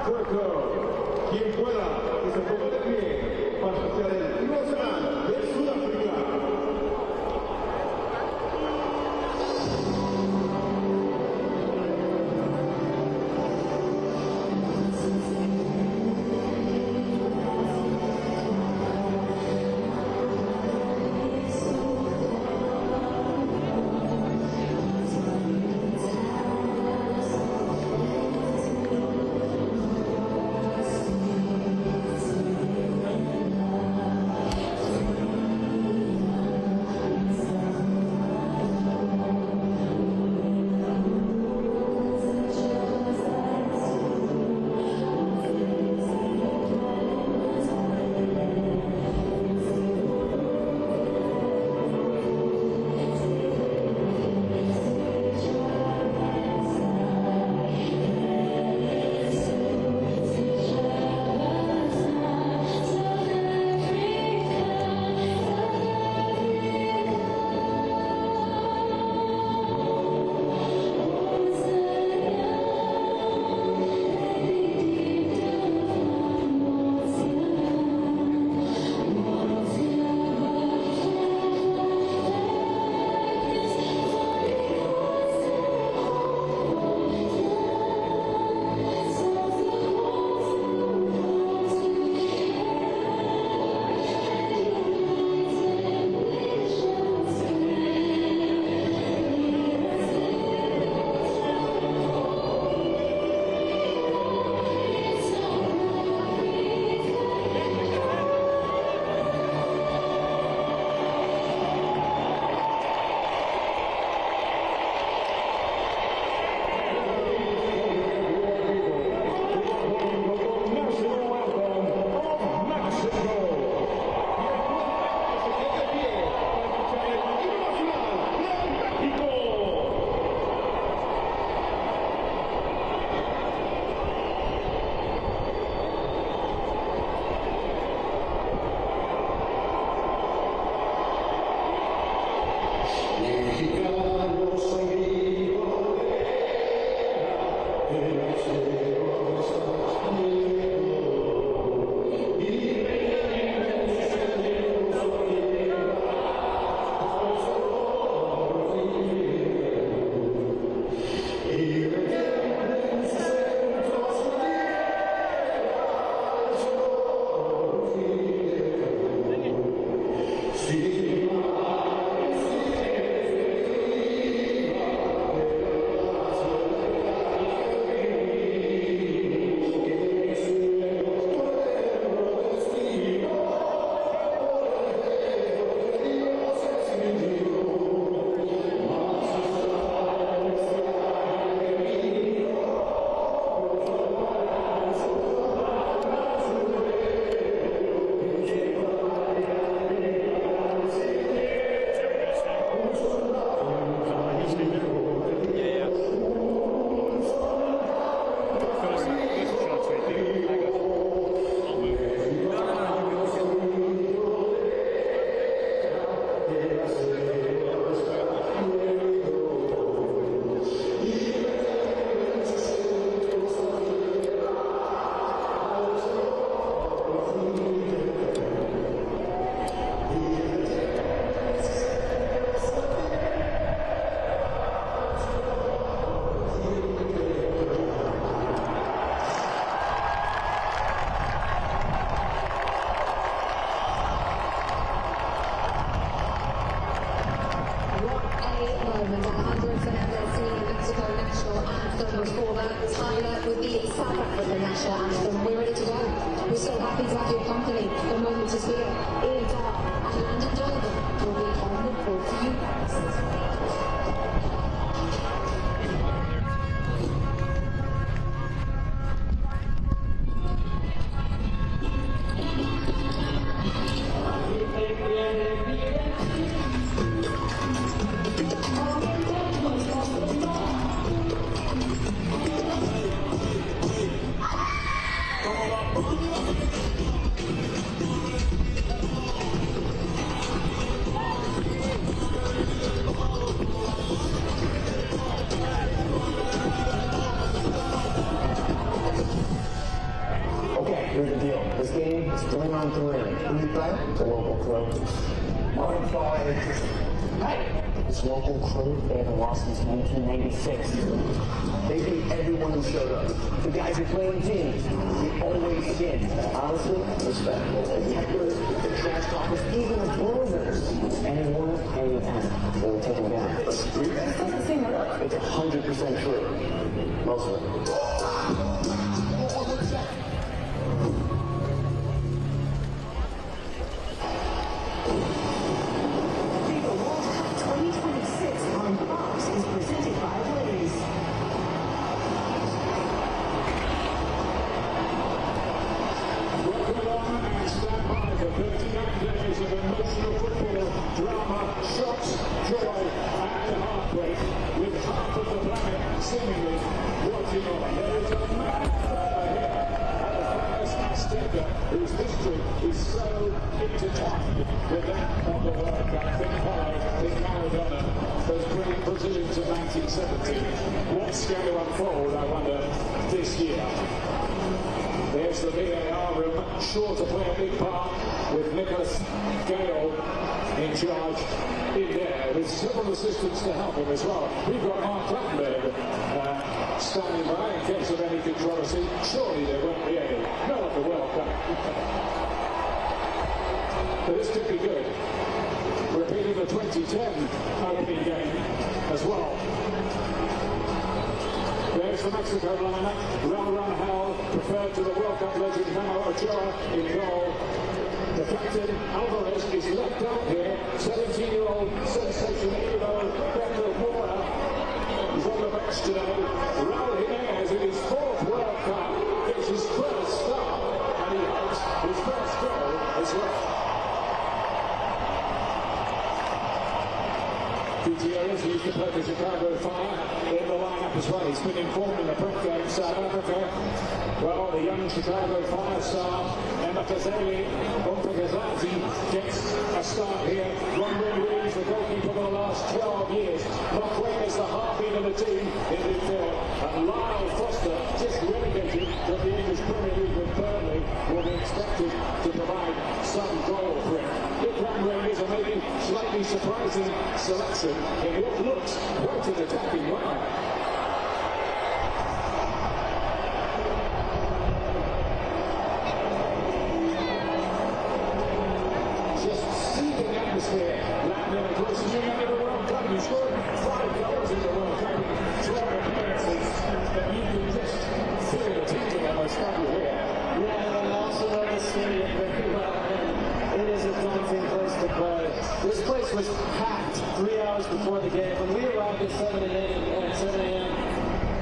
Quien pueda, que se ponga de pie para hacer el himno nacional de Sudáfrica. With the South African national anthem, we're ready to go. We're so happy to have your company. The moment is here. All dark and London Dover will be on the call to you. Here's the deal. This game is 3-on-3. Who do you play? The local crew. Hey! This local crew, they haven't lost since 1996. They beat everyone who showed up. The guys who play in teams, they always win. Honestly, respect. The hecklers, the trash talkers, even the bruisers. Anyone, anytime, they will take them down. It doesn't seem right. It's 100% true. Most of them. Seemingly watching on. There is a man here at the famous Azteca whose history is so intertwined with that of the World Cup. Think Pele, think Maradona, those brilliant Brazilians of 1970. What's going to unfold, I wonder, this year? There's the VAR room, sure to play a big part with Nicholas Gale in charge in there, with several assistants to help him as well. We've got Mark Clattenburg standing by in case of any controversy. Surely there won't be any. Not at the World Cup. But this could be good. Repeating the 2010 opening game as well. There's the Mexico lineup. Raul Ranjal, preferred to the World Cup legend Memo Ochoa in goal. The captain, Alvarez, is left out here. 17-year-old sensation hero, Beto Mora, is on the bench today. Raul Jimenez in his fourth World Cup gets his first start, and he has his first goal as well. Gutierrez used to play the Chicago Fire in the lineup as well. He's been informed in the prep game South Africa. Well, the young Chicago Fire star, Emma Kazeli, gets a start here. Ron Reed, the goalkeeper for the last 12 years. Mark Wayne is the heartbeat of the team in midfield. And Lyle Foster, just relegated from the English Premier League with Burnley, will be expected to provide some goal threat. Ikram Rangers are maybe slightly surprising selection in what looks quite an attacking line. Latin, of course, is in the World Cup. He scored 5 goals in the World Cup, 12 appearances, and you can just feel the tingle on my stomach here. Yeah, and also know the stadium very well. It is a daunting place to play. This place was packed 3 hours before the game. When we arrived at 7 a.m.,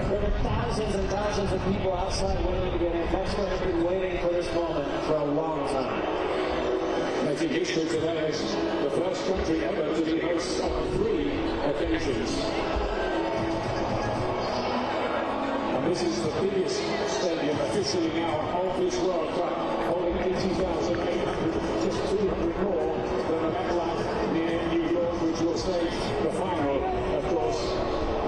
there were thousands and thousands of people outside waiting to get in. Mexico has been waiting for this moment for a long time. Making history today as the first country ever to be host on 3 occasions. And this is the biggest stadium officially now of this World Cup, holding 80,800, just 200 more than the MetLife near New York, which will stage the final, of course,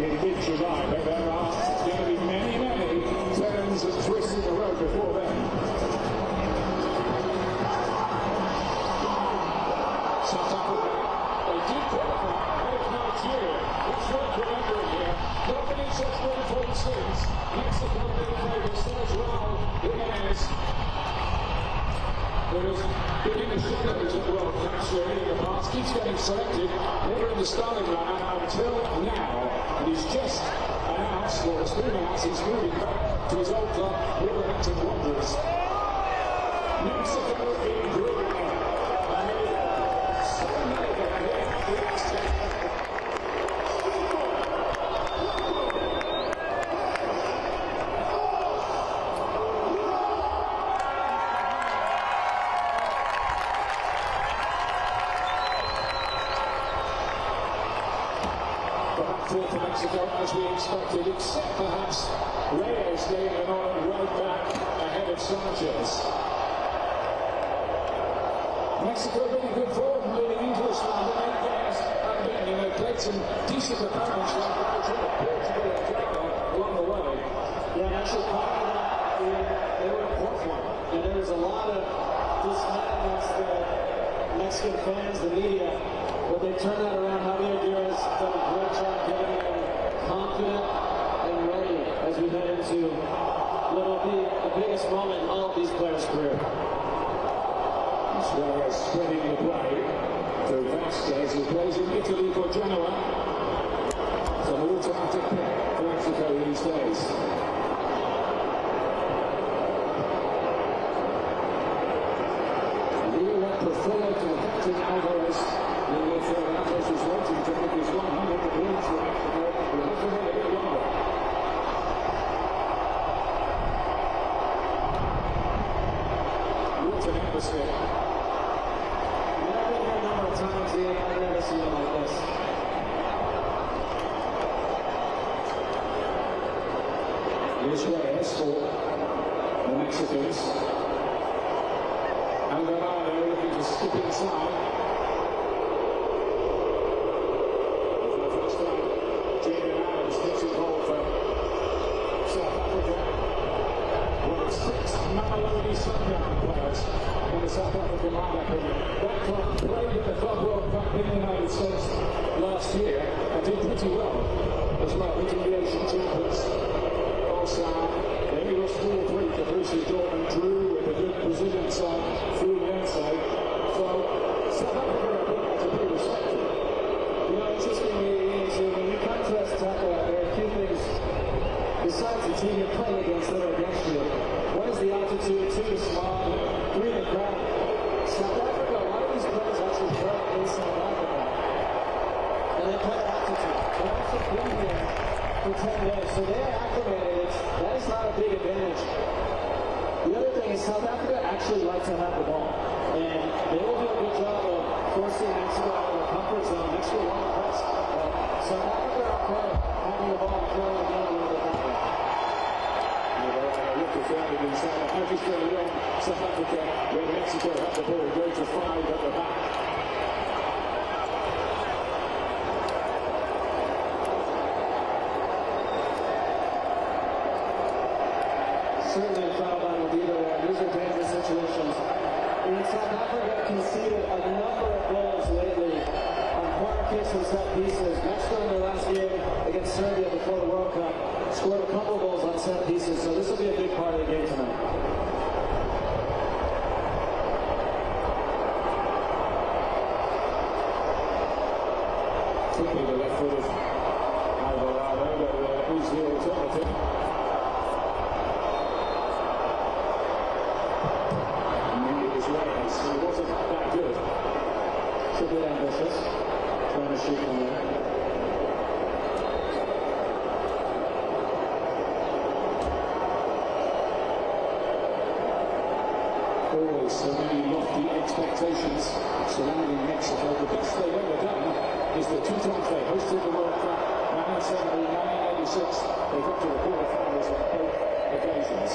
in mid-July. But there are going to be many, many turns and twists in the road before then. South Africa, they did qualify ahead of Nigeria. It's worth remembering here. Not been in such great form since. Mexico being favoured, so as Raul Jimenez. There has been in the shadows at World Cups really in the past. Keeps getting selected, never in the starting lineup until now. And he's just announced, or has been announced, he's moving back to his old club, Wolverhampton Wanderers. Mexico in green. To Mexico as we expected, except perhaps Reyes getting an on right back ahead of Sanchez. Mexico been in good form leading into this round, and then they played some decent opponents like Portugal and Ghana along the way. Yeah, and actually, part of that, they were in Portland, and there was there's a lot of dismay amongst the Mexican fans, the media, but they turn that around. Javier Aguirre's done a great job getting them confident and ready as we head into what will be the biggest moment in all of these players' career. Suarez spreading the play to Vasquez, who plays in Italy for Genoa. It's an automatic pick for Mexico these days. Prefer to Captain Alvarez in the third. Alvarez is waiting to make his 100 points for Mexico. We'll have to wait a bit longer. What an atmosphere. I've been here a number of times, Ian. I've never seen it like this. Here's Reyes for the Mexicans. Alvarado looking to skip inside. For the first time, Jamie Adams gets involved for South Africa. One of 6 Mamelodi Sundown players in the South African lineup. That club played in the FIFA World Cup in the United States last year and did pretty well as well, beating the Asian champions. Also, they lost 4-3 to Borussia Dortmund, drew with a good Brazilian side through the inside. So, South Africa are to be respected. You know, interestingly, when you contrast tackle out there, a few things besides the team you're playing against that are against you. One is the altitude, 2 is small, 3 the ground. South Africa, a lot of these players actually play in South Africa. And they play at altitude. They've also been here for 10 days, so they are acclimated. That is not a big advantage. The other thing is South Africa actually like to have the ball. And they will do a good job of forcing Mexico out of their comfort zone. Mexico won't press. South Africa are okay having the ball and throwing the game a little bit that way. Look at that inside. How just going on South Africa when Mexico have the ball, go to 5 at the back. Certainly a foul line will be there. These are dangerous situations. And South Africa conceded a number of goals lately on corner kicks and set pieces. Mexico in their last game against Serbia before the World Cup scored a couple goals on set pieces, so this will be a big part of the game tonight. Quickly the left foot of Alvarado, but who's the alternative? He wasn't that good. It's a bit ambitious, trying to shoot from there. Always so many lofty expectations surrounding Mexico. The best they've ever done is the 2 times they hosted the World Cup, 1970, 1986. They got to the quarterfinals on both occasions.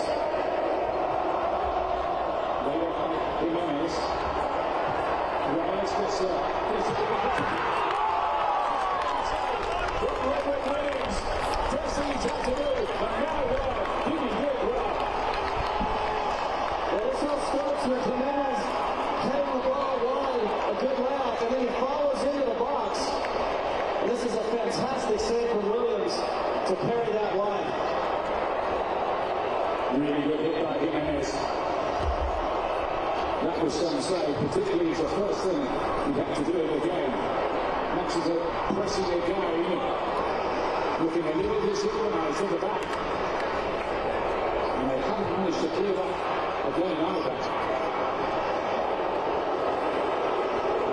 Jimenez. Jimenez gets the Williams. First thing he's had to do, and now he did well. Well, this all starts with Jimenez heading the ball wide, a good layout, and then he follows into the box. And this is a fantastic save from Williams to parry that wide. Really good hit by Jimenez. That was some say, particularly as the first thing you had to do in the game. Mexico pressing it down, looking a little disorganized at the back. And they haven't managed to clear that again either.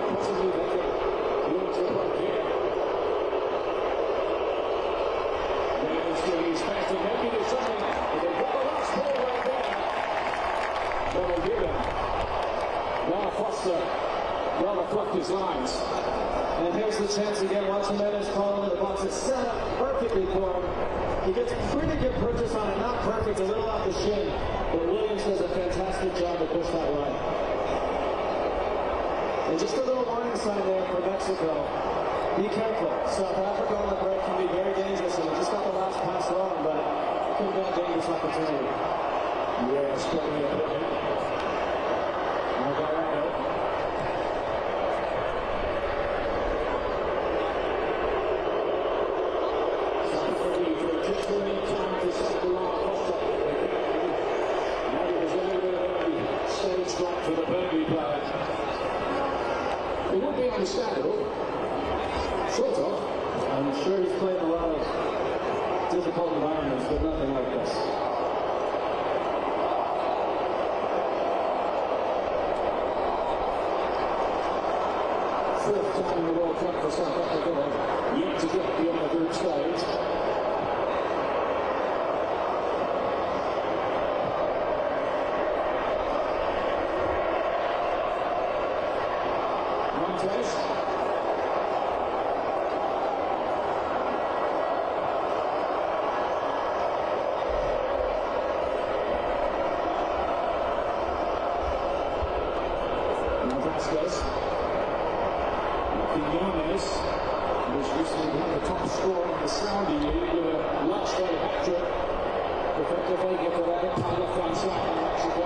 Possibly they could launch the break here. There's the expect to maybe do something. But they've got the last ball right there. That'll give them. Now Foster rather plucked his lines. And here's the chance again. Watch Jimenez fall into the box. It's set up perfectly for him. He gets a pretty good purchase on it. Not perfect, a little off the shin. But Williams does a fantastic job to push that line. And just a little warning sign there for Mexico. Be careful. South Africa on the break can be very dangerous. And they just got the last pass wrong, but it could have been a dangerous opportunity. Yes, probably a bit. for the Burnley players. It would be understandable, sort of. I'm sure he's played in a lot of difficult environments, but nothing like this. Fourth time in the World Cup for South Africa, yet to get beyond the group stage. Montes. Vasquez. Quinones, who's recently become the top scorer in the Saudi League with a large-scale hat-trick. Effectively, get the right part of Francia and Mexico.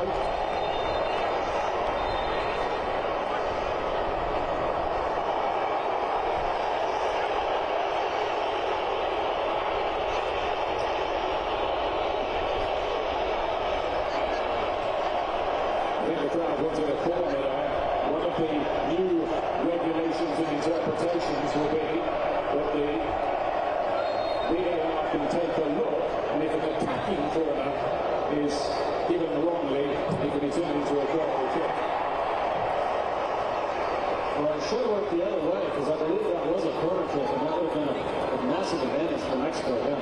I think the crowd wanted a corner there. One of the new regulations and interpretations will be that the VAR can take a look, and if an attacking corner is given wrongly, it can be turned into a corner kick. Well, it should have worked the other way, because I believe that was a corner kick, and that would have been a massive advantage for Mexico, yeah.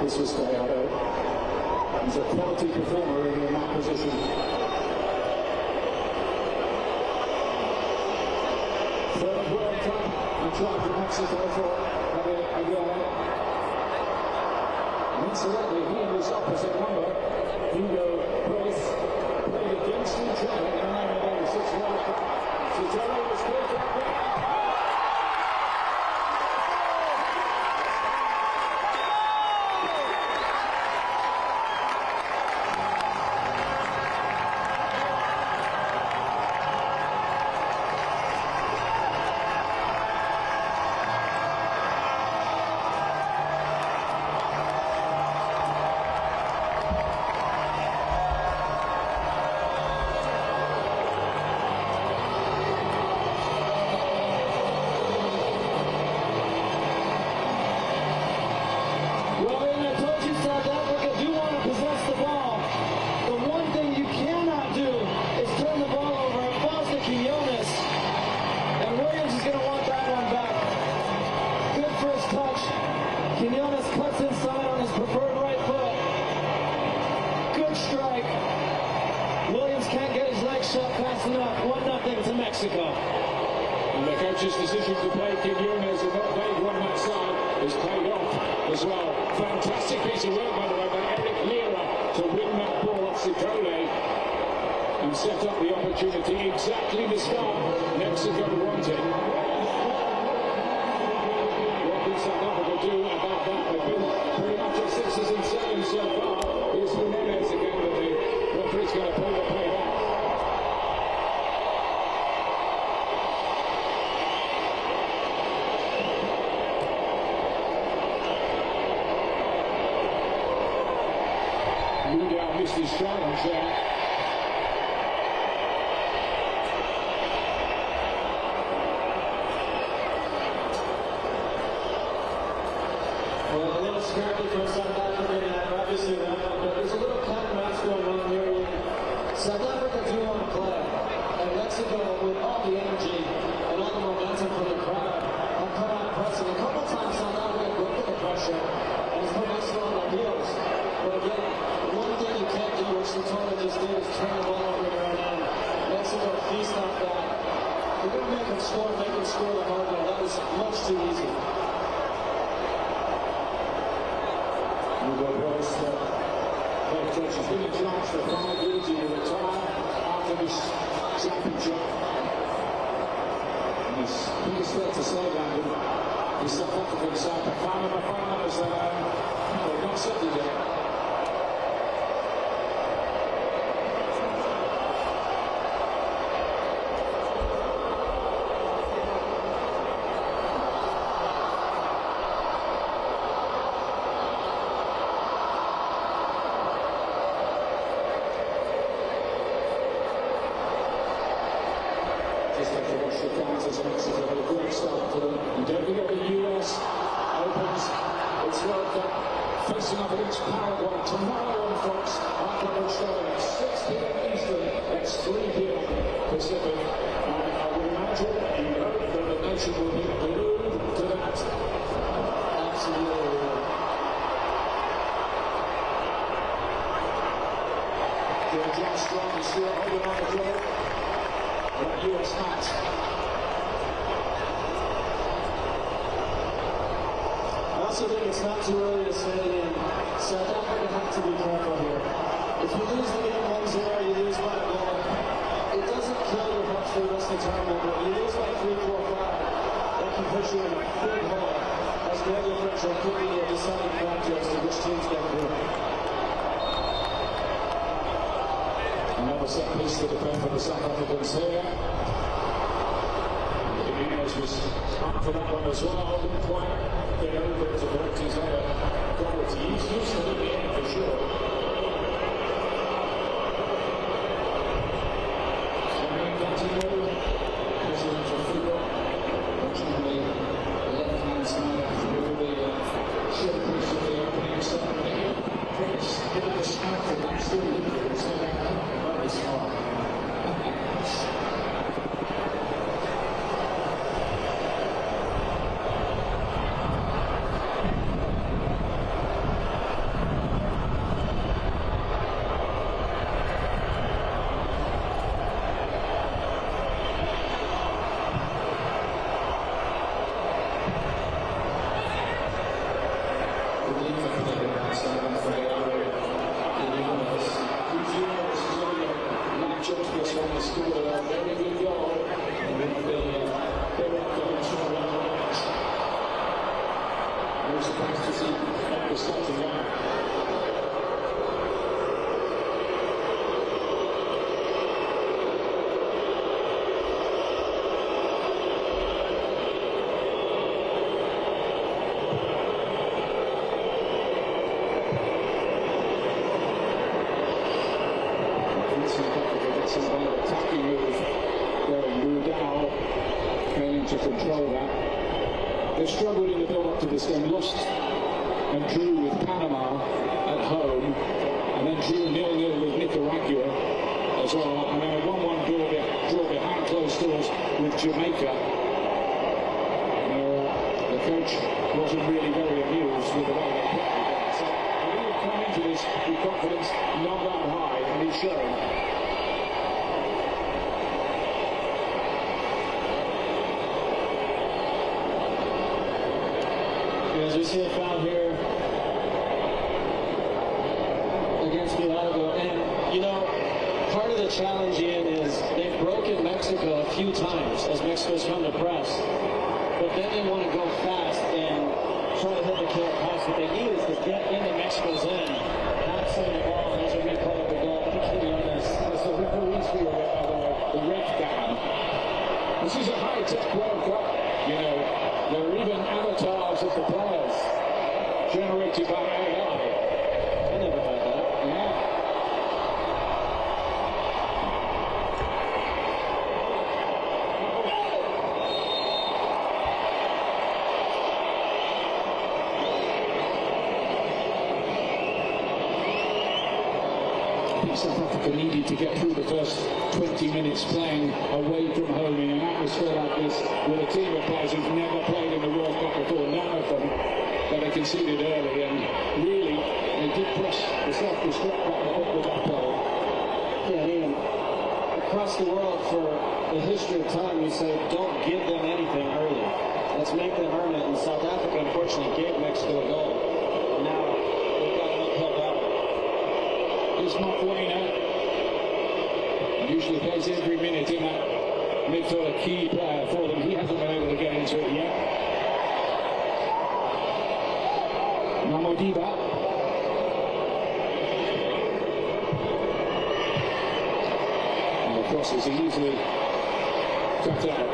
This was Gallardo. He's a quality performer in that position. Third World Cup in charge of Mexico for Javier Aguirre. Incidentally, he and his opposite number, Hugo Broth, played against each other in the 1986 World Cup. Cicero was clear to Quinones cuts inside on his preferred right foot. Good strike. Williams can't get his legs shut fast enough. 1-0 to Mexico. And the coach's decision to play Quinones and not Dave on that side is paid off as well. Fantastic piece of work, by the way, by Eric Lira to win that ball off Cicole and set up the opportunity exactly the start Mexico wanted. What can South Africa do about that? They've been pretty much at 6s and 7s so far. Here's Jimenez again, but the referee's going to pull the play back. Mundial missed his challenge there. Well, a little scrappy for South Africa now, obviously, but there's a little cat and mouse going on here. South Africa do want to play, and Mexico, with all the energy and all the momentum from the crowd, have come out pressing. A couple times South Africa broke the pressure, and it's put Mexico on their heels. But again, one thing you can't do, which Latona just did, is turn the ball over here and then. Mexico feast off that. We're going to make them score the hard way. That was much too easy. Hugo Boss, head coach, has been in charge for 5 years. He will retire after this championship. And his biggest threat to say that is South African side. The final is they're not settled yet. Just have to watch the fans as Mexico have a great start for them. And don't forget the US opens its World Cup facing up against Paraguay tomorrow on Fox. Our coverage starting at 6 p.m. Eastern, that's 3 p.m. Pacific. And I would imagine you know that the nation will be glued to that. Absolutely. John Strong is still holding on the draw. That US match. I also think it's not too early to say South Africa have to be careful here. If you lose the game 1-0, you lose by a goal. It doesn't kill you much for the rest of the tournament, but you lose by 3, 4, 5. That can put you in a big hole. As goal differential could be a deciding factor as to which teams get through. Another set piece to defend for the South Africans here. Jimenez was up for that one as well. Didn't quite get over it to correct his header quality. He's used to it at the end for sure. President of FIFA, watching the left-hand side after the showpiece of the opening ceremony. Prince did the scout for that still very smart. To control that. They struggled in the build-up to this game, lost and drew with Panama at home, and then drew 0-0 with Nicaragua as well, and then a 1-1 draw behind closed doors with Jamaica. The coach wasn't really very amused with the way they played. So he didn't come into this with confidence not that high, and he's shown. As we see a foul here against Hidalgo, and you know, part of the challenge, Ian, is they've broken Mexico a few times as Mexico's come to press, but then they want to go fast and try to hit the kill pass. What they need is to get into Mexico's end, not send the ball, and there's a replay of the goal. Particularly on this, as the referees feel the red down. This is a high-tech World Cup, you know. There are even avatars of the players generated by AI. I never had that. Yeah. South Africa needed to get through the first 20 minutes playing away from home in an atmosphere like this with a team of players who've never played in the World Cup before, none of them, but they conceded early, and really they did push the self-destruct back with that play. Yeah, I mean, across the world for the history of time, you say, don't give them anything early. Let's make them earn it. And South Africa, unfortunately, gave Mexico a goal. Now, they've got enough help out. Here's Mokwena. Usually plays every minute in that midfield, a key player for them. He hasn't been able to get into it yet. Mamodiba. And the crosses are easily cut out.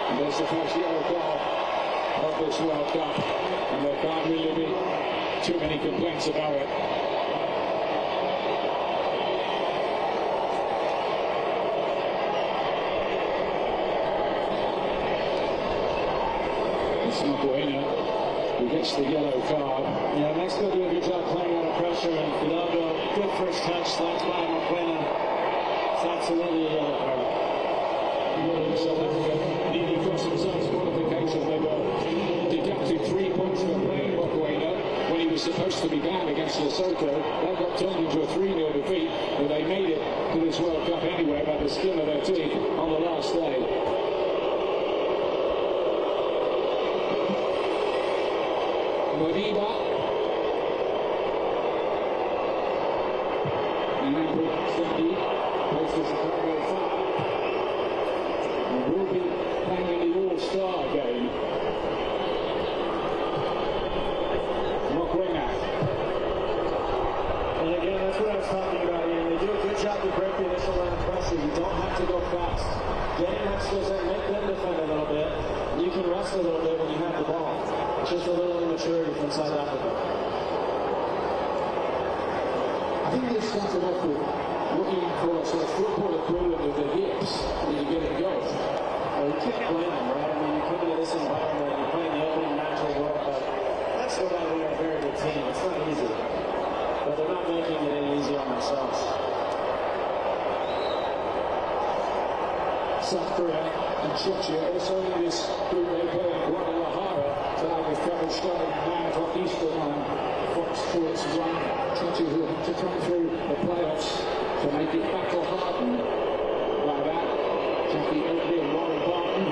And there's the first yellow card of this World Cup. And there can't really be too many complaints about it. It's Mokwena who gets the yellow card. Yeah, Mexico do a good job playing under pressure, and Fidalgo, good first touch, slides by Mokwena. It's absolutely a yellow card. South Africa nearly cost themselves qualification. They were deducted 3 points for playing Mokwena when he was supposed to be banned against Lesotho. That got turned into a 3-0 defeat, but they made it to this World Cup anyway by the skin of their teeth on the last day. Modiba. And then Stendi places the cargo far. And will be playing in the All-Star game. Mokwena. And again, that's what I was talking about here. They do a good job to break the initial line of pressure. You don't have to go fast. Getting Mexico's in, make them defend a little bit. You can rest a little bit when you have the ball. Just a little immaturity from South Africa. I think they started off with looking for a sort of football equivalent of the hips when you get a goal. Well, you can't blame them, right? I mean, you come into this environment, you're playing the opening match of the World Cup. That's what I think are a very good team. It's not easy. But they're not making it any easier on themselves. South Korea and Czechia also in this group. They play in Guadalajara tonight with coverage starting at 9 o'clock Eastern on Fox Sports 1. Czechia who have to come through the playoffs to make it battle hardened by that. Jackie Oakley and Warren Barton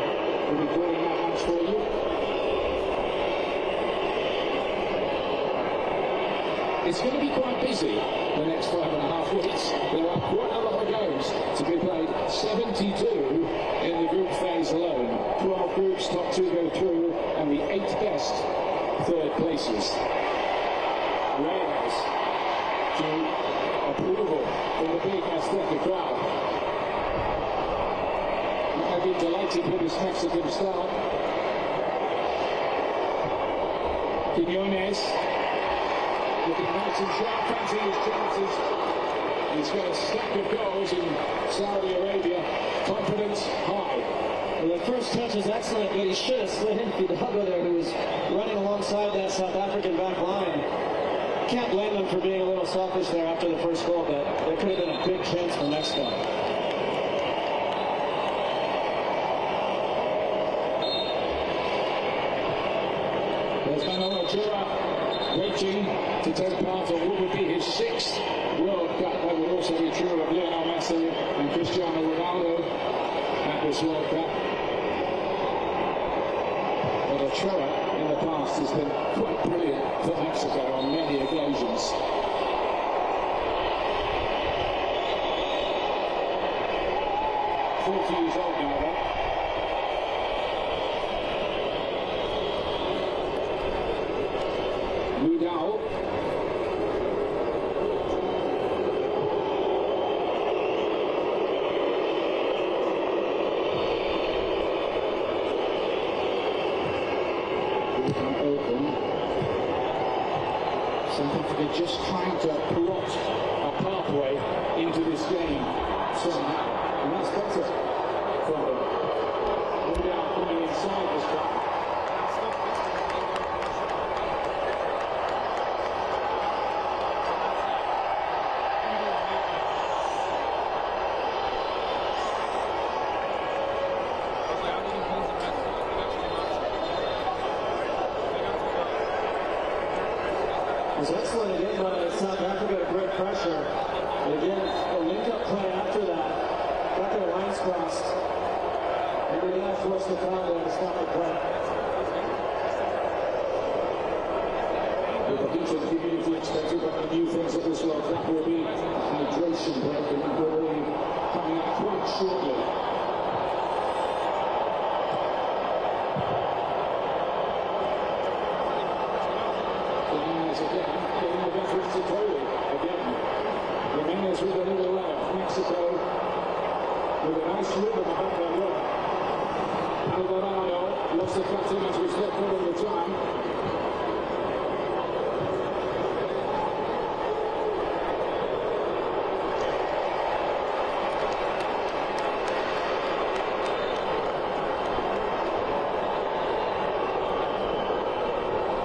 will be calling that match for you. It's going to be quite busy the next 5.5 weeks. There are quite a lot of games to be played. 72 in the group phase alone. 12 groups, top 2 go through, and the 8 best third places. Reyes to approval from the big Azteca crowd. I've been delighted with this Mexican start. Quiñones looking nice and sharp, fancy his chances. He's got a stack of goals in Saudi Arabia. Confidence high. Well, the first touch is excellent, but he should have slid in Fidalgo there, who was running alongside that South African back line. Can't blame them for being a little selfish there after the first goal, but there could have been a big chance for Mexico. There's Manolo Ochoa waiting to take part on what would be his 6th World Cup. That would also be true of Lionel Messi and Cristiano Ronaldo at this World Cup. But Ochoa in the past has been quite brilliant for Mexico on many occasions. Years old now, though. Ludao. Open. South Africa just trying to plot a pathway into this game somehow, and that's better from them. Ludao coming inside this one. excellent again by South Africa, great pressure. And again, a link-up play after that. Got their lines crossed. And they now forced the foul there to stop the play. With the heat of humidity expected, one of the new things at this World Cup will be a hydration break, and that will be coming up quite shortly. Jimenez again, getting the reference to Kohli again. Jimenez with a little Mexico with a nice rhythm about their run. Alvarado lost the captain as we stepped over the time.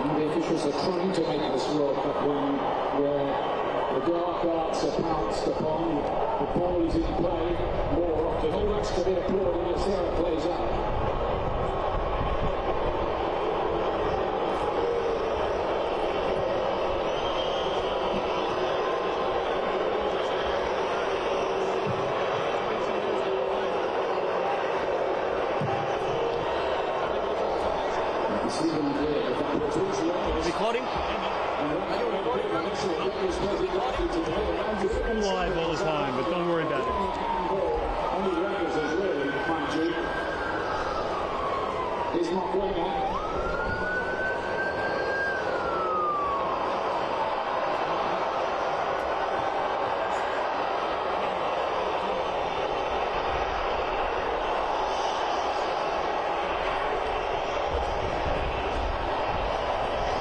The officials are trying to make this World Cup one where the dark arts are pounced upon, the ball is in play more often. All that's to be applauded, and see how it plays out. Recording? I'm live all the time, but don't worry about it. He's not going out.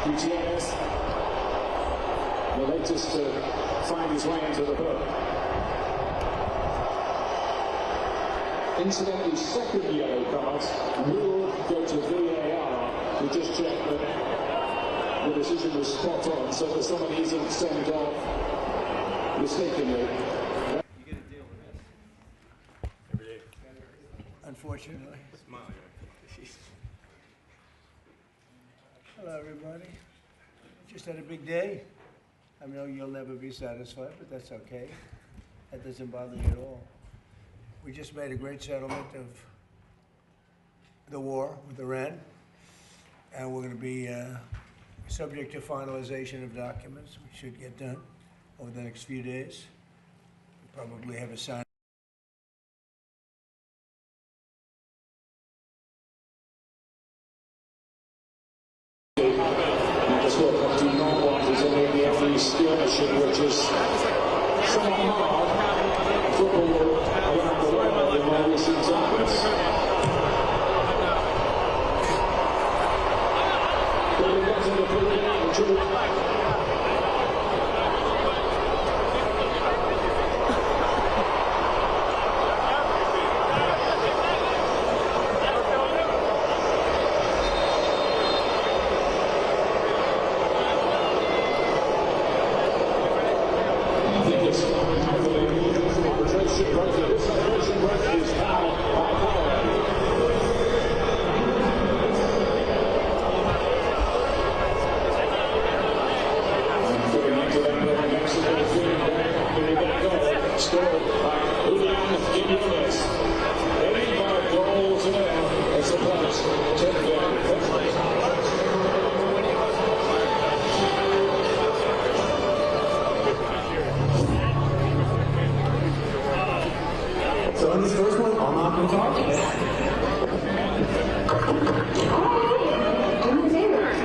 Gutierrez, the latest to find his way into the book. Incidentally, second yellow card will go to VAR. We just checked that the decision was spot on, so that somebody isn't sent off mistakenly. You get a deal with this every day. Unfortunately. Smile. Hello, everybody. Just had a big day. I know you'll never be satisfied, but that's okay. That doesn't bother me at all. We just made a great settlement of the war with Iran, and we're going to be subject to finalization of documents, which should get done over the next few days. We'll probably have a sign. Welcome to Norwalk is only the every skirmishing, which is somewhat hard. Football around the world in more recent times. But we got to the beginning, So in this first one, I'm not going to talk to you.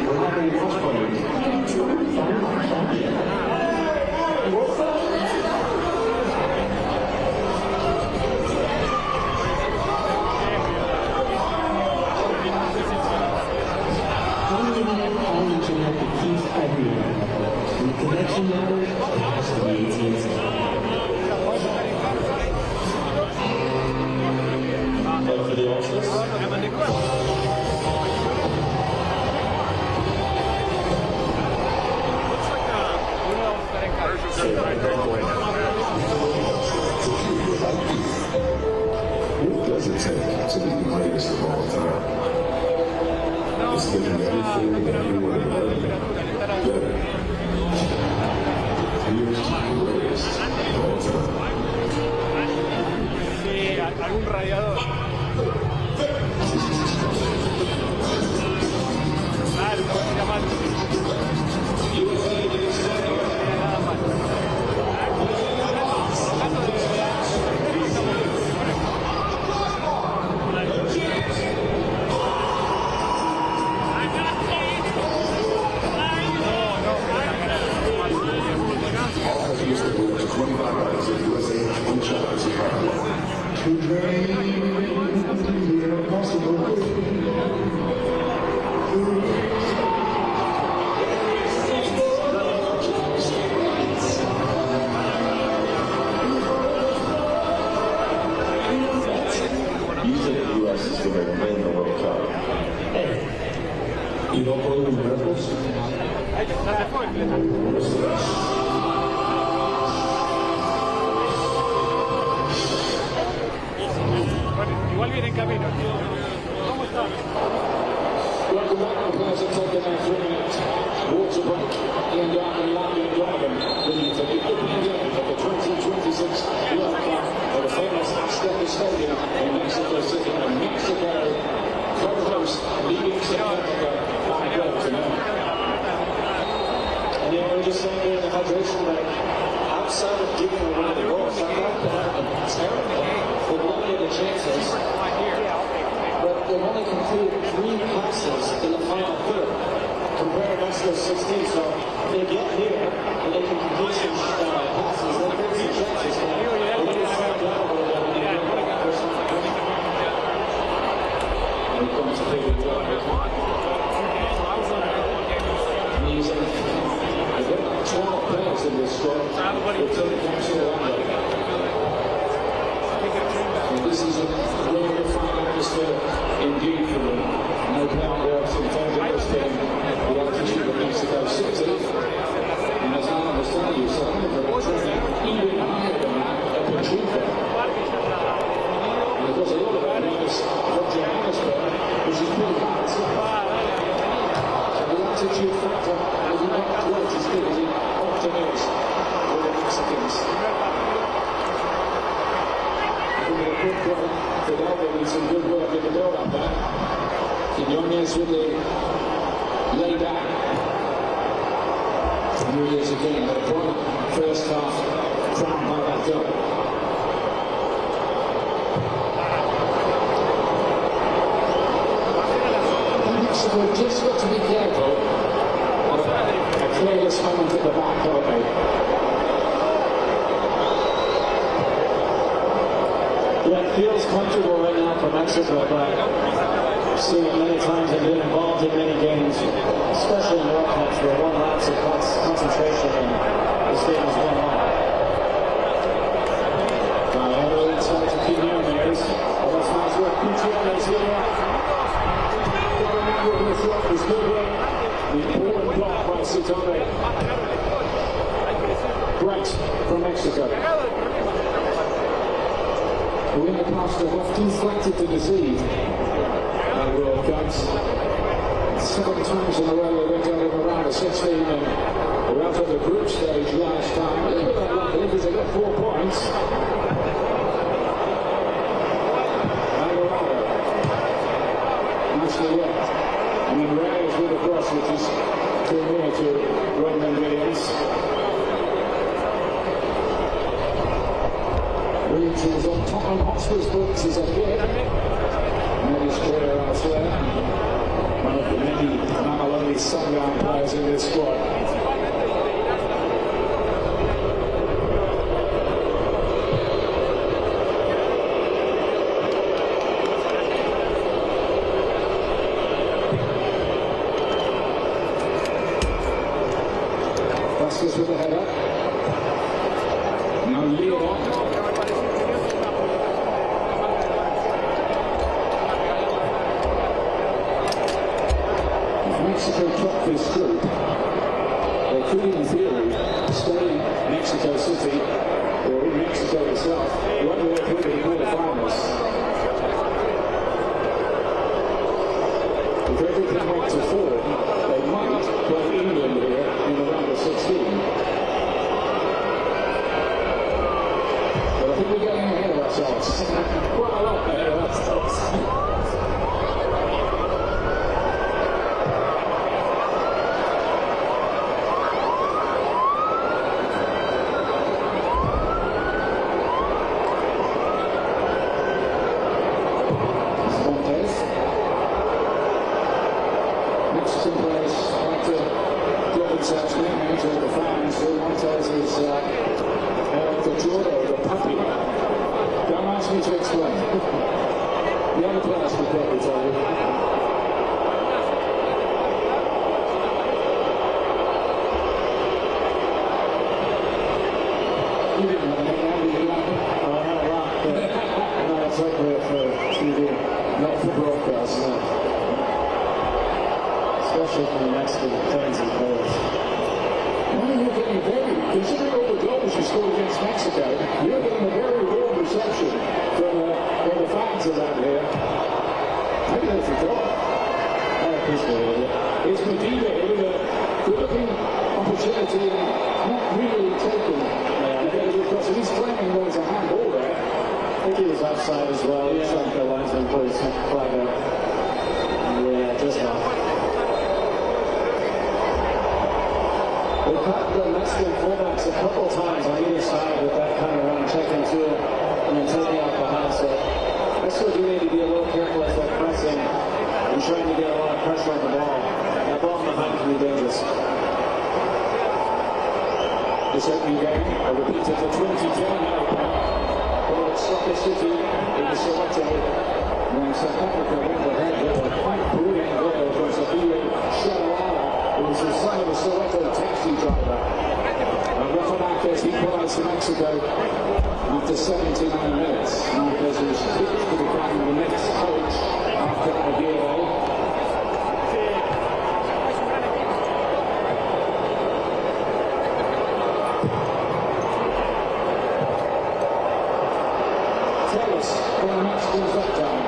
We're having a watch party. All internet that keeps everyone. And the connection number has to be AT&T. For the office. What does it take to be the greatest of all time? It's giving everything and everyone better. You think the U.S. is going to win the World Cup? Hey, you don't believe in miracles? Igual viene en camino. ¿Cómo está? Welcome back, the players have taken their 3-minute water break in London, ready to the opening game of the 2026 World Cup at the famous Azteca Stadium in Mexico City. And Mexico co-host leading South Africa by goal to nil. And yeah, we were just saying during the hydration break, outside of giving away the goal, South Africa have been terrible for limiting the chances. But they've only completed 3 passes in the final third, compared to Mexico's 16. So if they get here and they can complete some passes, then there's some chances. They need to slow down a little bit when you get that first one. And we come to David Jordan. And he's in, they've got like 12 players in this squad. They're taking caps all under. This is a really fine atmosphere indeed for them. No doubt works in terms of this game, the altitude of Mexico City. And as I understand you, South Africa are training even higher than that at Pachuca. And there's a lot of areas from Johannesburg, which is pretty high. So the altitude factor is not quite as good as it often is with the Mexicans. Fidel did some good work in the build-up there. Quinones really laid out. And here he is again, but a point first half, crowned by that goal. Mexico just got to be careful of a careless moment at the back, haven't they? Yeah, it feels comfortable right now for Mexico, but I've seen it many times. They've been involved in many games, especially in World Cups, where one lapse of concentration and this game is going on. Early inside to Quinones. Almost nice work. Quinones here. The shot is good work. The important block by Sitone. Great from Mexico. We in the past have often selected to deceive at World Cups. 7 times in a row they went out of a round of 16 and were out of the group stage last time. A little bit unlucky because they got 4 points. Alvarado. Nicely worked. And then Reyes with a cross which is too near to Roman Williams. Williams is on Tottenham Hotspur's books as a hit. Made his career elsewhere. One of the many Mamelodi Sundown players in this squad. Vasquez with the header. Now Leon. Mexico top this group, they could in theory stay in Mexico City or in Mexico itself, whether they're put in the quarterfinals. If everything went to form, they might play England here in the round of 16. But I think we're getting ahead of ourselves. Quite a lot ahead of ourselves. Mexican players like to get themselves known to the fans. Montez is El Futuro, the puppy. Don't ask me to explain. first, we've got to tell you. You didn't want to hang out, did you, Andy? I had a lot, but not appropriate for TV. Not for broadcast, no. Especially from the Mexican fans and players. Well, you're getting very, considering all the goals you scored against Mexico, you're getting a very warm reception from the fans around here. Maybe they forgot. I appreciate it. It's Medina with a good-looking opportunity and not really taken. Because he's claiming there was a handball there. I think he was offside as well. Yeah. It's like the linesman put his flag up. Yeah, just off. They caught the Mexican fullbacks a couple times on either side with that kind of run, checking to it, and then taking out behind. So Mexico do need to be a little careful as they're pressing and trying to get a lot of pressure on the ball. That ball behind can be dangerous. This opening game, I repeat it for 2010 now. Well, it's Soccer City in the Soweto. When South Africa went ahead with a quite brilliant goal from Sabio Shabalala, who was the son of a Soweto taxi driver. And Rafa Marquez equalised for Mexico after 79 minutes. Marquez was picked to become the next coach after Aguirre. From the Mexicans that time.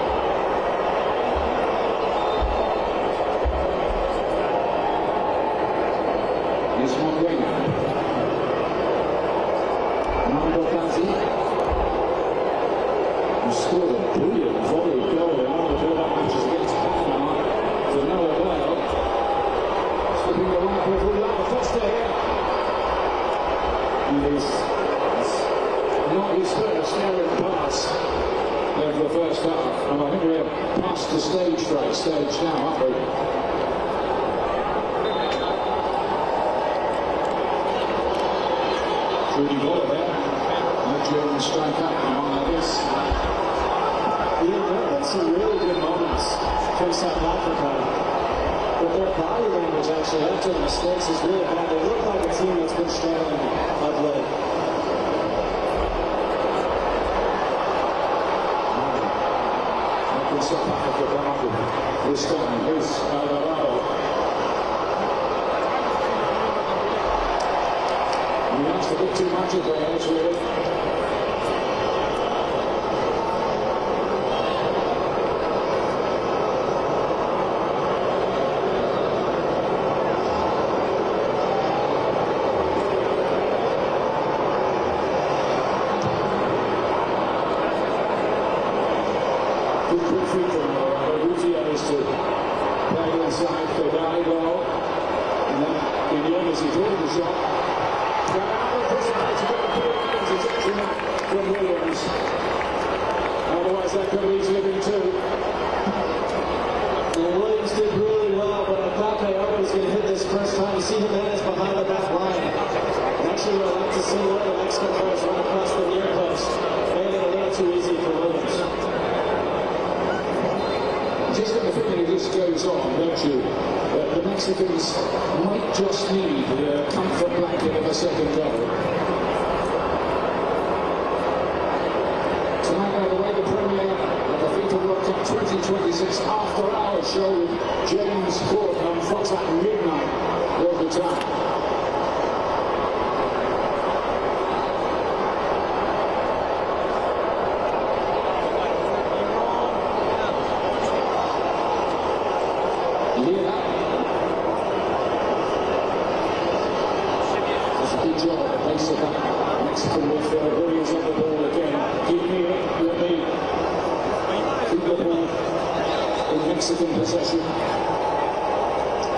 Here's Monguena. Mando Kazi. Who scored a brilliant volley goal in one of the build-up matches against Panama to no avail. Slipping the right with Rulana Costa here. And he's not his first errant pass over the first half, and I think we're past the stage now, aren't we? Trudy Waller there, no German striker among others. Yeah, that's some really good moments from South Africa. But their body language actually after the mistakes is really bad. They look like a team that's been struggling of late. South Africa come up with this time. Here's Alvarado. He asked a bit too much of theirs, really. Otherwise, that could have easily been two. And Williams did really well, but I thought Kayaba was going to hit this first time. You see Jimenez behind the back line. And actually, what I'd like to see one of the Mexican players run across the near post. Made it a little too easy for Williams. Just got the feeling if this goes on, don't you? The Mexicans might just need the comfort blanket of a second goal. Tonight, by the way, the premiere of the FIFA World Cup 2026 After Hours show with James Ford on Fox at midnight local time. Mexican midfield brings up the ball again. Keep me up, let me keep the ball in Mexican possession.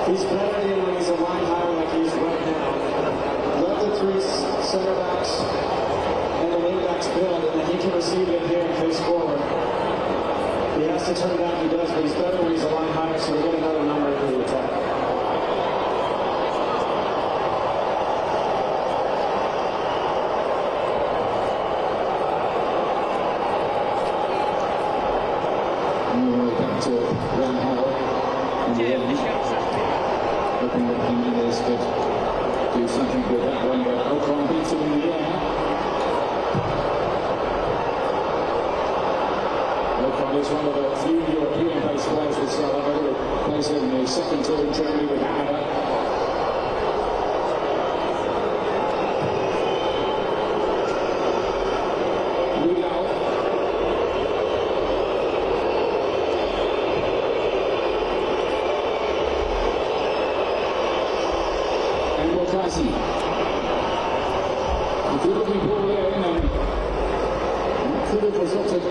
He's better than when he's a line higher like he is right now. Let the three center backs and the wing backs build, and then he can receive it here and face forward. He has to turn it out, he does, but he's better when he's a line higher, so we get another number in the attack. to run hell in the end. Hoping that the engineers could do something with that one, but Ocon beats him in the air. Ocon is one of the few European-based players with South Africa, plays in the second tour in Germany with Canada. Resulted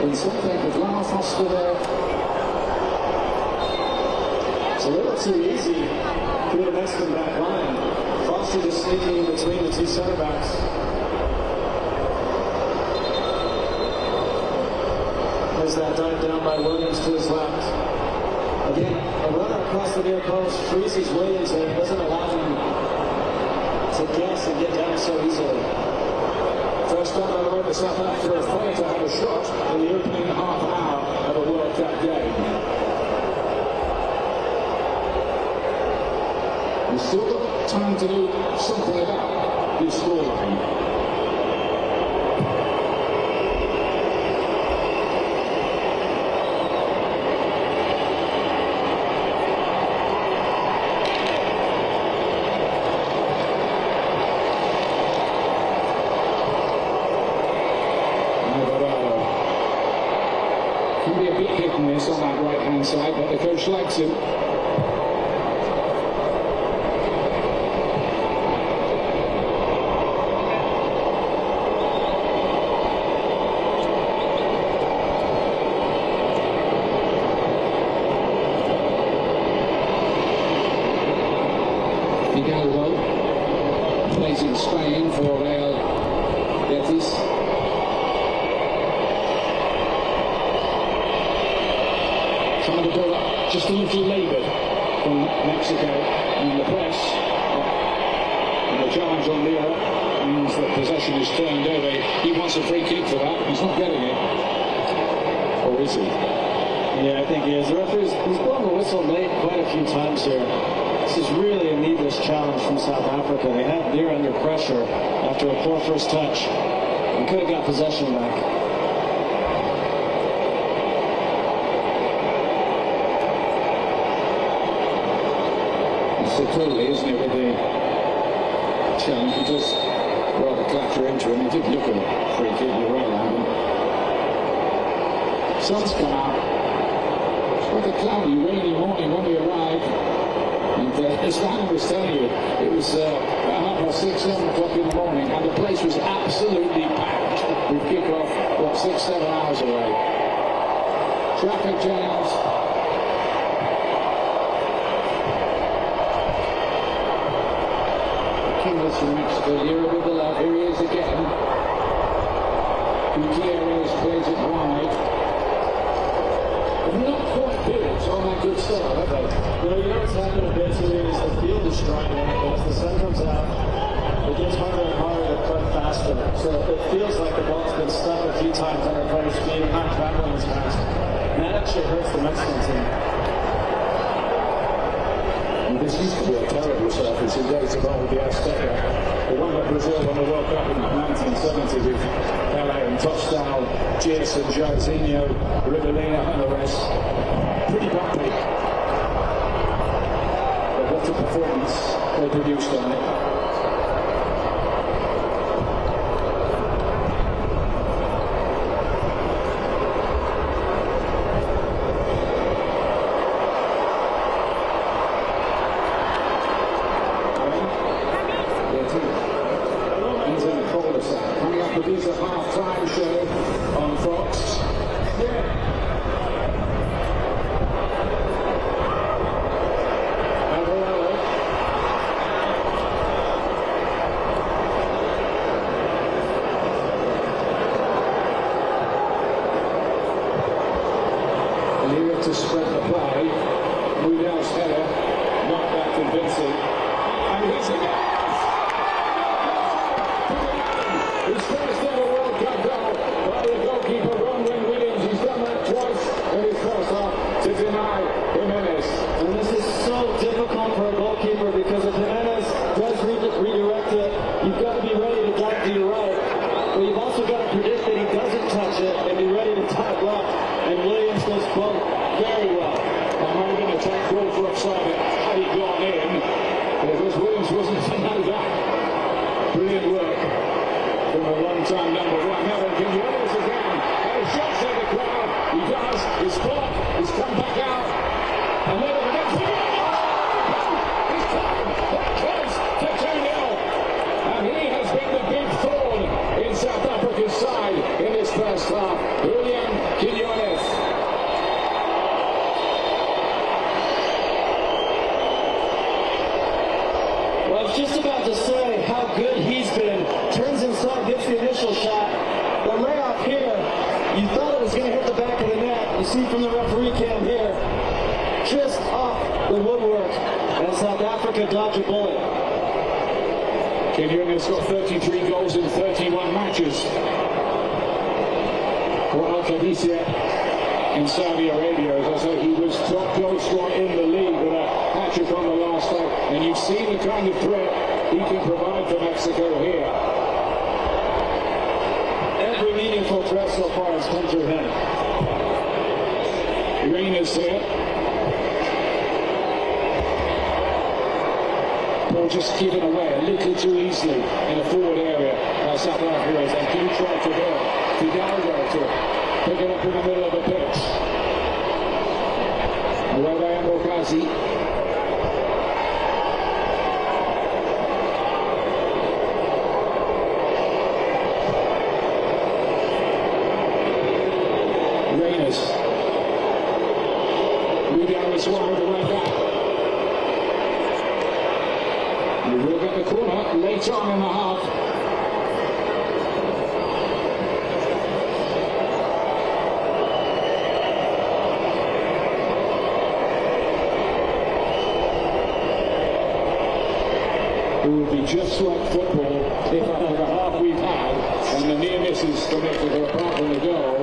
in something with Lars Foster there. It's a little too easy for the Mexican back line. Foster just sneaking in between the two centre backs. There's that dive down by Williams to his left. Again, a runner across the near post freezes Williams and doesn't allow him to guess and get down so easily. First time I went to South Africa as player to have a shot in the opening half hour of a World Cup game. We've still got time to do something about this scoreline. Can be a bit hit and miss on that right hand side, but the coach likes him. Hidalgo plays in Spain for Real Betis. Trying to build up just a little laboured from Mexico and the press. And the challenge on Lira means that possession is turned over. He wants a free kick for that. He's not getting it. Or is he? Yeah, I think he is. The referee's he's blown the whistle late quite a few times here. This is really a needless challenge from South Africa. They had Lira under pressure after a poor first touch and could have got possession back. So totally, isn't it, with the challenge? He does rather clatter into him. He did look at a free kick, you're right, Alan. Sun's come out. It's like a cloudy, rainy morning when we arrived. And as Dan was telling you, it was about 6, 7 o'clock in the morning, and the place was absolutely packed. We kick off, 6, 7 hours away. Traffic jams. Kingless from Mexico, Lira with the love, here he is again. Gutierrez plays it wide. They've not quite built on that good start, have they? Well, you know what's happened a bit here is the field is drying out, but as the sun comes out, it gets harder and harder to cut faster. So it feels like the ball's been stuck a few times under players' speed and not traveling as fast. And that actually hurts the Mexican team. This used to be a terrible surface in days of old, the Azteca. The one that Brazil won the World Cup in 1970 with Pelé and Tostão, Gerson, Jairzinho, Ribelina and the rest. Pretty bumpy. But what a performance they produced on it. He's a half-time show on Fox. Alvarado. Lira to spread the play. Mudel's header, not that convincing. And he's again! His first ever World Cup goal by the goalkeeper, Ronwin Williams. He's done that twice in his first half. Brilliant work from a long-time number one. Now Quinones again. And a shot at the crowd. He does. His block. He's come back out. And then the next one. He's come. That comes to 2-0. And he has been the big thorn in South Africa's side in this first half. Julian Quinones. Well, I was just about to say how good he's been. Turns inside, gets the initial shot. The layoff here, you thought it was going to hit the back of the net. You see from the referee cam here, just off the woodwork. And South Africa dodged a bullet. Quinones got 33 goals in 31 matches for Al Qadisiyah in Saudi Arabia. As I say, he was top goal scorer in the league with a hat-trick on the last day. And you've seen the kind of threat he can provide for Mexico here. Every meaningful threat so far has come through him. Reina's here. Ball just given away a little too easily in the forward area by South Africa. They do try to go. Fidalgo to pick it up in the middle of the pitch. Away by Ambokazi. Reina's. Rudar is wide the way back. We will get the corner late on in the half. It would be just like football if after the half we've had and the near misses for Mexico apart from the goal,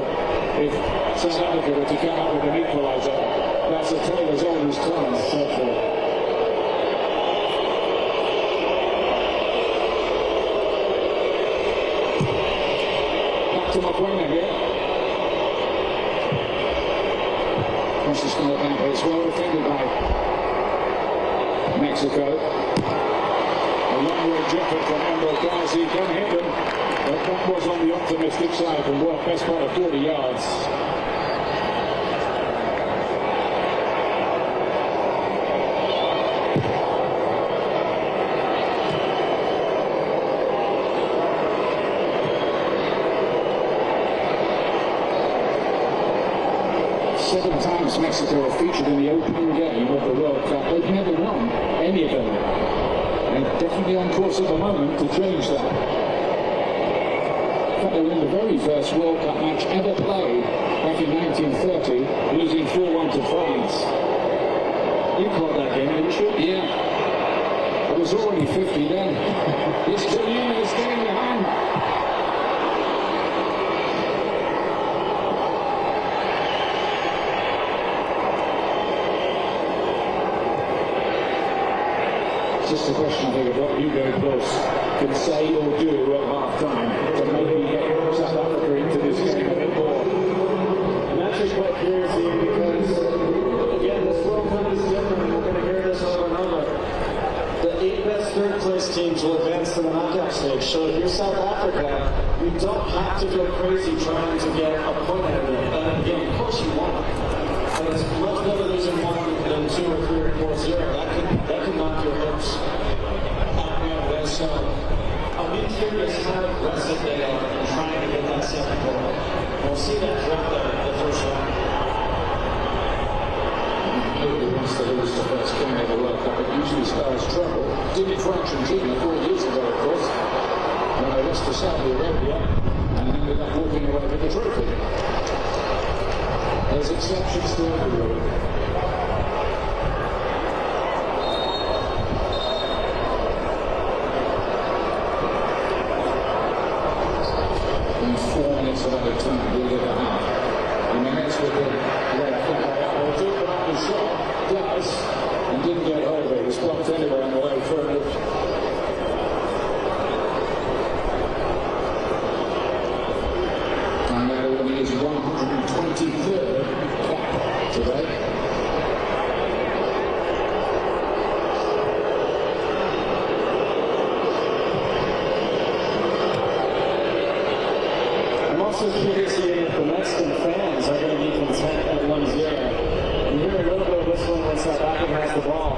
if South Africa were to come up with an equaliser, that's a tale as old as time. To Mapuena here. Across the small back, it's well defended by Mexico. A long-range effort from Ambokazi, can hit them, but that was on the optimistic side from work, best part of 40 yards. Seven times Mexico have featured in the opening game of the World Cup. They've never won any of them. They're definitely on course at the moment to change that. In fact, they won the very first World Cup match ever played back in 1930, losing 4-1 to France. You called that game, didn't you? Yeah. It was already 50 then. It's Quinones getting the hand. Just a question, I think, of what Hugo Broos can say or do at half-time to maybe get South Africa into this game a bit more. I'm actually quite curious here because, again, this World Cup is different, and we're going to hear this over and over. The 8 best third-place teams will advance to the knockout stage. So if you're South Africa, you don't have to go crazy trying to get a point out of it. And again, of course you won. But it's much better losing 1 than 2 or 3 or 4-0. That can knock your hopes out of there. So I'll be curious how aggressive they are in trying to get that second goal. We'll see that throughout the first round. Nobody wants to lose the first game of the World Cup. It usually spells trouble. Did it for Argentina 4 years ago, of course, when they lost to Saudi Arabia and ended up walking away with the trophy. There's exceptions to every rule. In 4 minutes of added time, we'll get a half. Jimenez with the left out. Took it on the shot, does, and didn't get hold of it. It was blocked anyway on the way through. And that only is 123rd cap today. also curious here if the Mexican fans are going to be content at 1-0. You hear a little bit of whistling when South Africa has the ball.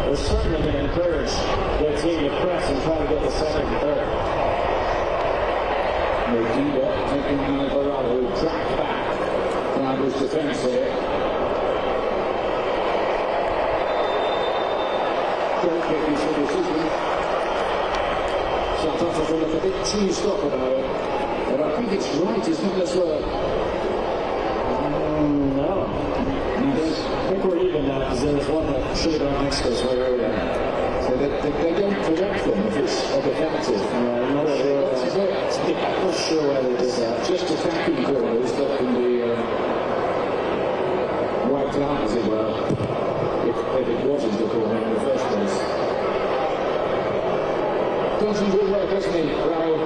They're certainly going to encourage their team to press and try to get the second and third. Medina taking Alvarado, tracked back. Flanders defence here. Goal kick is for decision. South Africa look a bit cheesed up about it. But I think it's right, isn't it, as well? No. I think we're even now because there was one that should have gone Mexico's way earlier. So they don't correct them if it's a defensive. I'm not sure why they did that. Just attacking corners that can be wiped out, as it were, if it wasn't a corner in the first place. Done some good work, hasn't he, Raul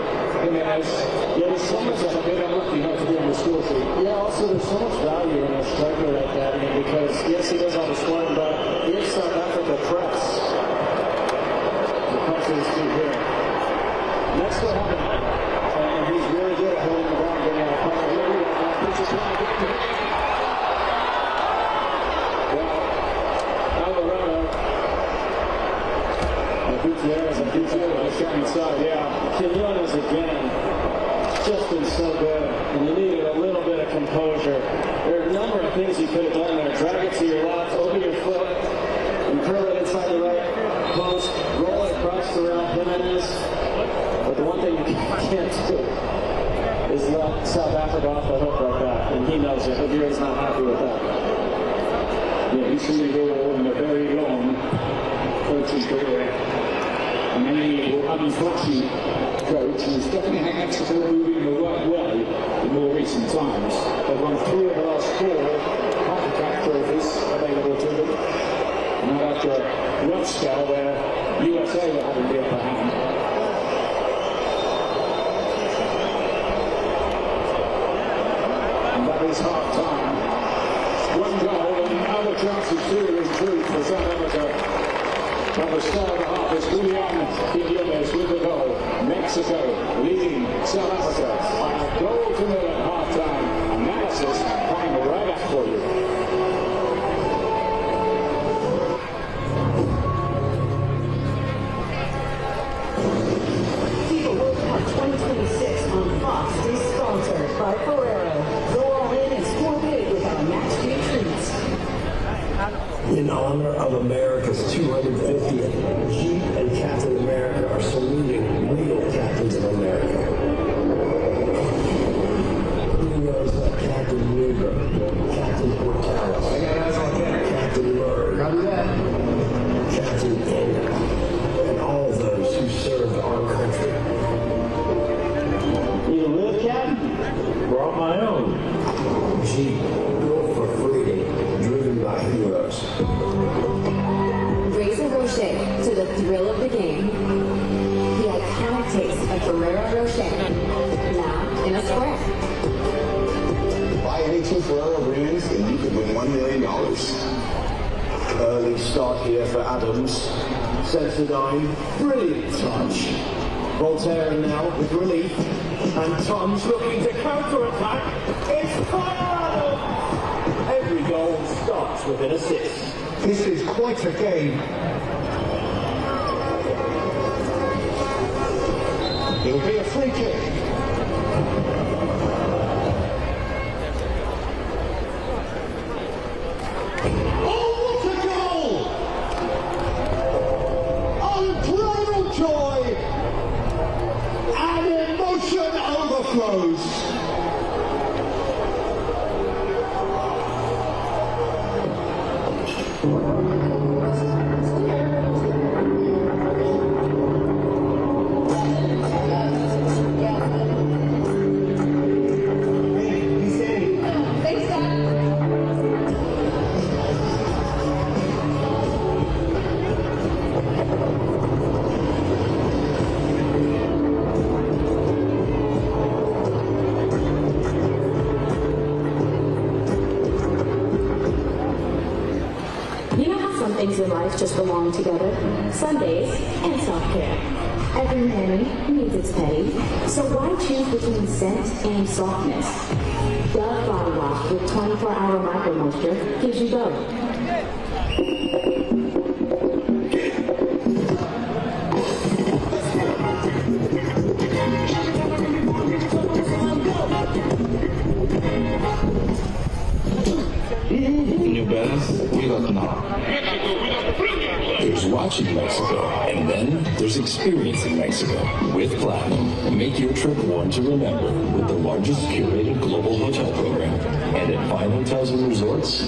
Jimenez? Yeah, there's so much. A bit unlucky not to be on the score sheet. Yeah, also there's so much value in a striker like that. I mean, because yes, he does all the scoring, but if South Africa press, the press is too here. Next will happen. And he's really good at holding the ball and getting out of power. Well, Alvarado. Gutierrez on the second side, yeah. Quinones again. Just been so good. And you needed a little bit of composure. There are a number of things you could have done there. Drag it to your left, open your foot, and curl it inside the right post, roll it across to Raul Jimenez. But the one thing you can't do is let South Africa off the hook like that. And he knows it. Madrid's not happy with that. Yeah, he's seen it all in a very long coaching career. And any unflashy coach who's definitely had Mexico moving the right way in more recent times. They've won 3 of the last 4 CONCACAF trophies available to them. And that after a rough spell where USA were having the upper hand. And that is half time. 1 goal and other chances to improve for South Africa. At the start of the half is Julian Quinones with the goal. Mexico leading South Africa by a goal to nil at half-time. Analysis coming right up for you. FIFA World Cup 2026 on Fox is sponsored by Ferrero. Go all in and score big with our match day treats. In honor of America's 250th, Jeep and Captain America are saluting real captains of America. Who knows Captain Luger, Captain Portales, Captain Murray, Captain Inga, and all of those who served our country. You live, Captain? Brought my own. Jeep, built for freedom, driven by heroes. Raise a Rocher to the thrill of the game. The iconic taste of Ferrero Rocher. Now in a square. Buy any 2 Ferrero greens and you could win $1 million. Early start here for Adams. Sensodyne, brilliant touch. Voltaire now with relief. And Tom's looking to counter-attack. It's fire! Every goal starts with an assist. This is quite a game. It'll be a free kick. Oh, what a goal! Unbridled joy and emotion overflows. Things in life just belong together. Sundays and self-care. Every nanny needs its petty. So why choose between scent and softness? Dove Body Wash with 24-hour micro moisture gives you both. New Balance, we love now. There's watching Mexico, and then there's experiencing Mexico with Platinum. Make your trip one to remember with the largest curated global hotel program. And at fine hotels and resorts,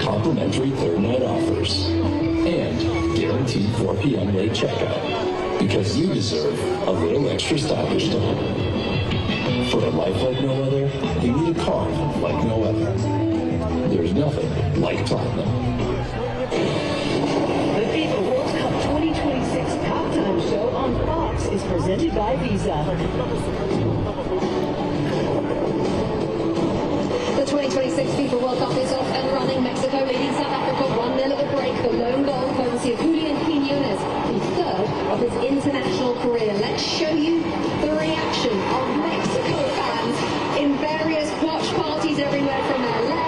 complimentary third night offers. And guaranteed 4 p.m. late checkout. Because you deserve a little extra stoppage time. For a life like no other, you need a car like no other. There's nothing like Platinum. The FIFA World Cup 2026 halftime show on Fox is presented by Visa. The 2026 FIFA World Cup is off and running. Mexico leading South Africa 1-0 at the break. The lone goal courtesy of Julian Quiñones, the third of his international career. Let's show you the reaction of Mexico fans in various watch parties everywhere from LA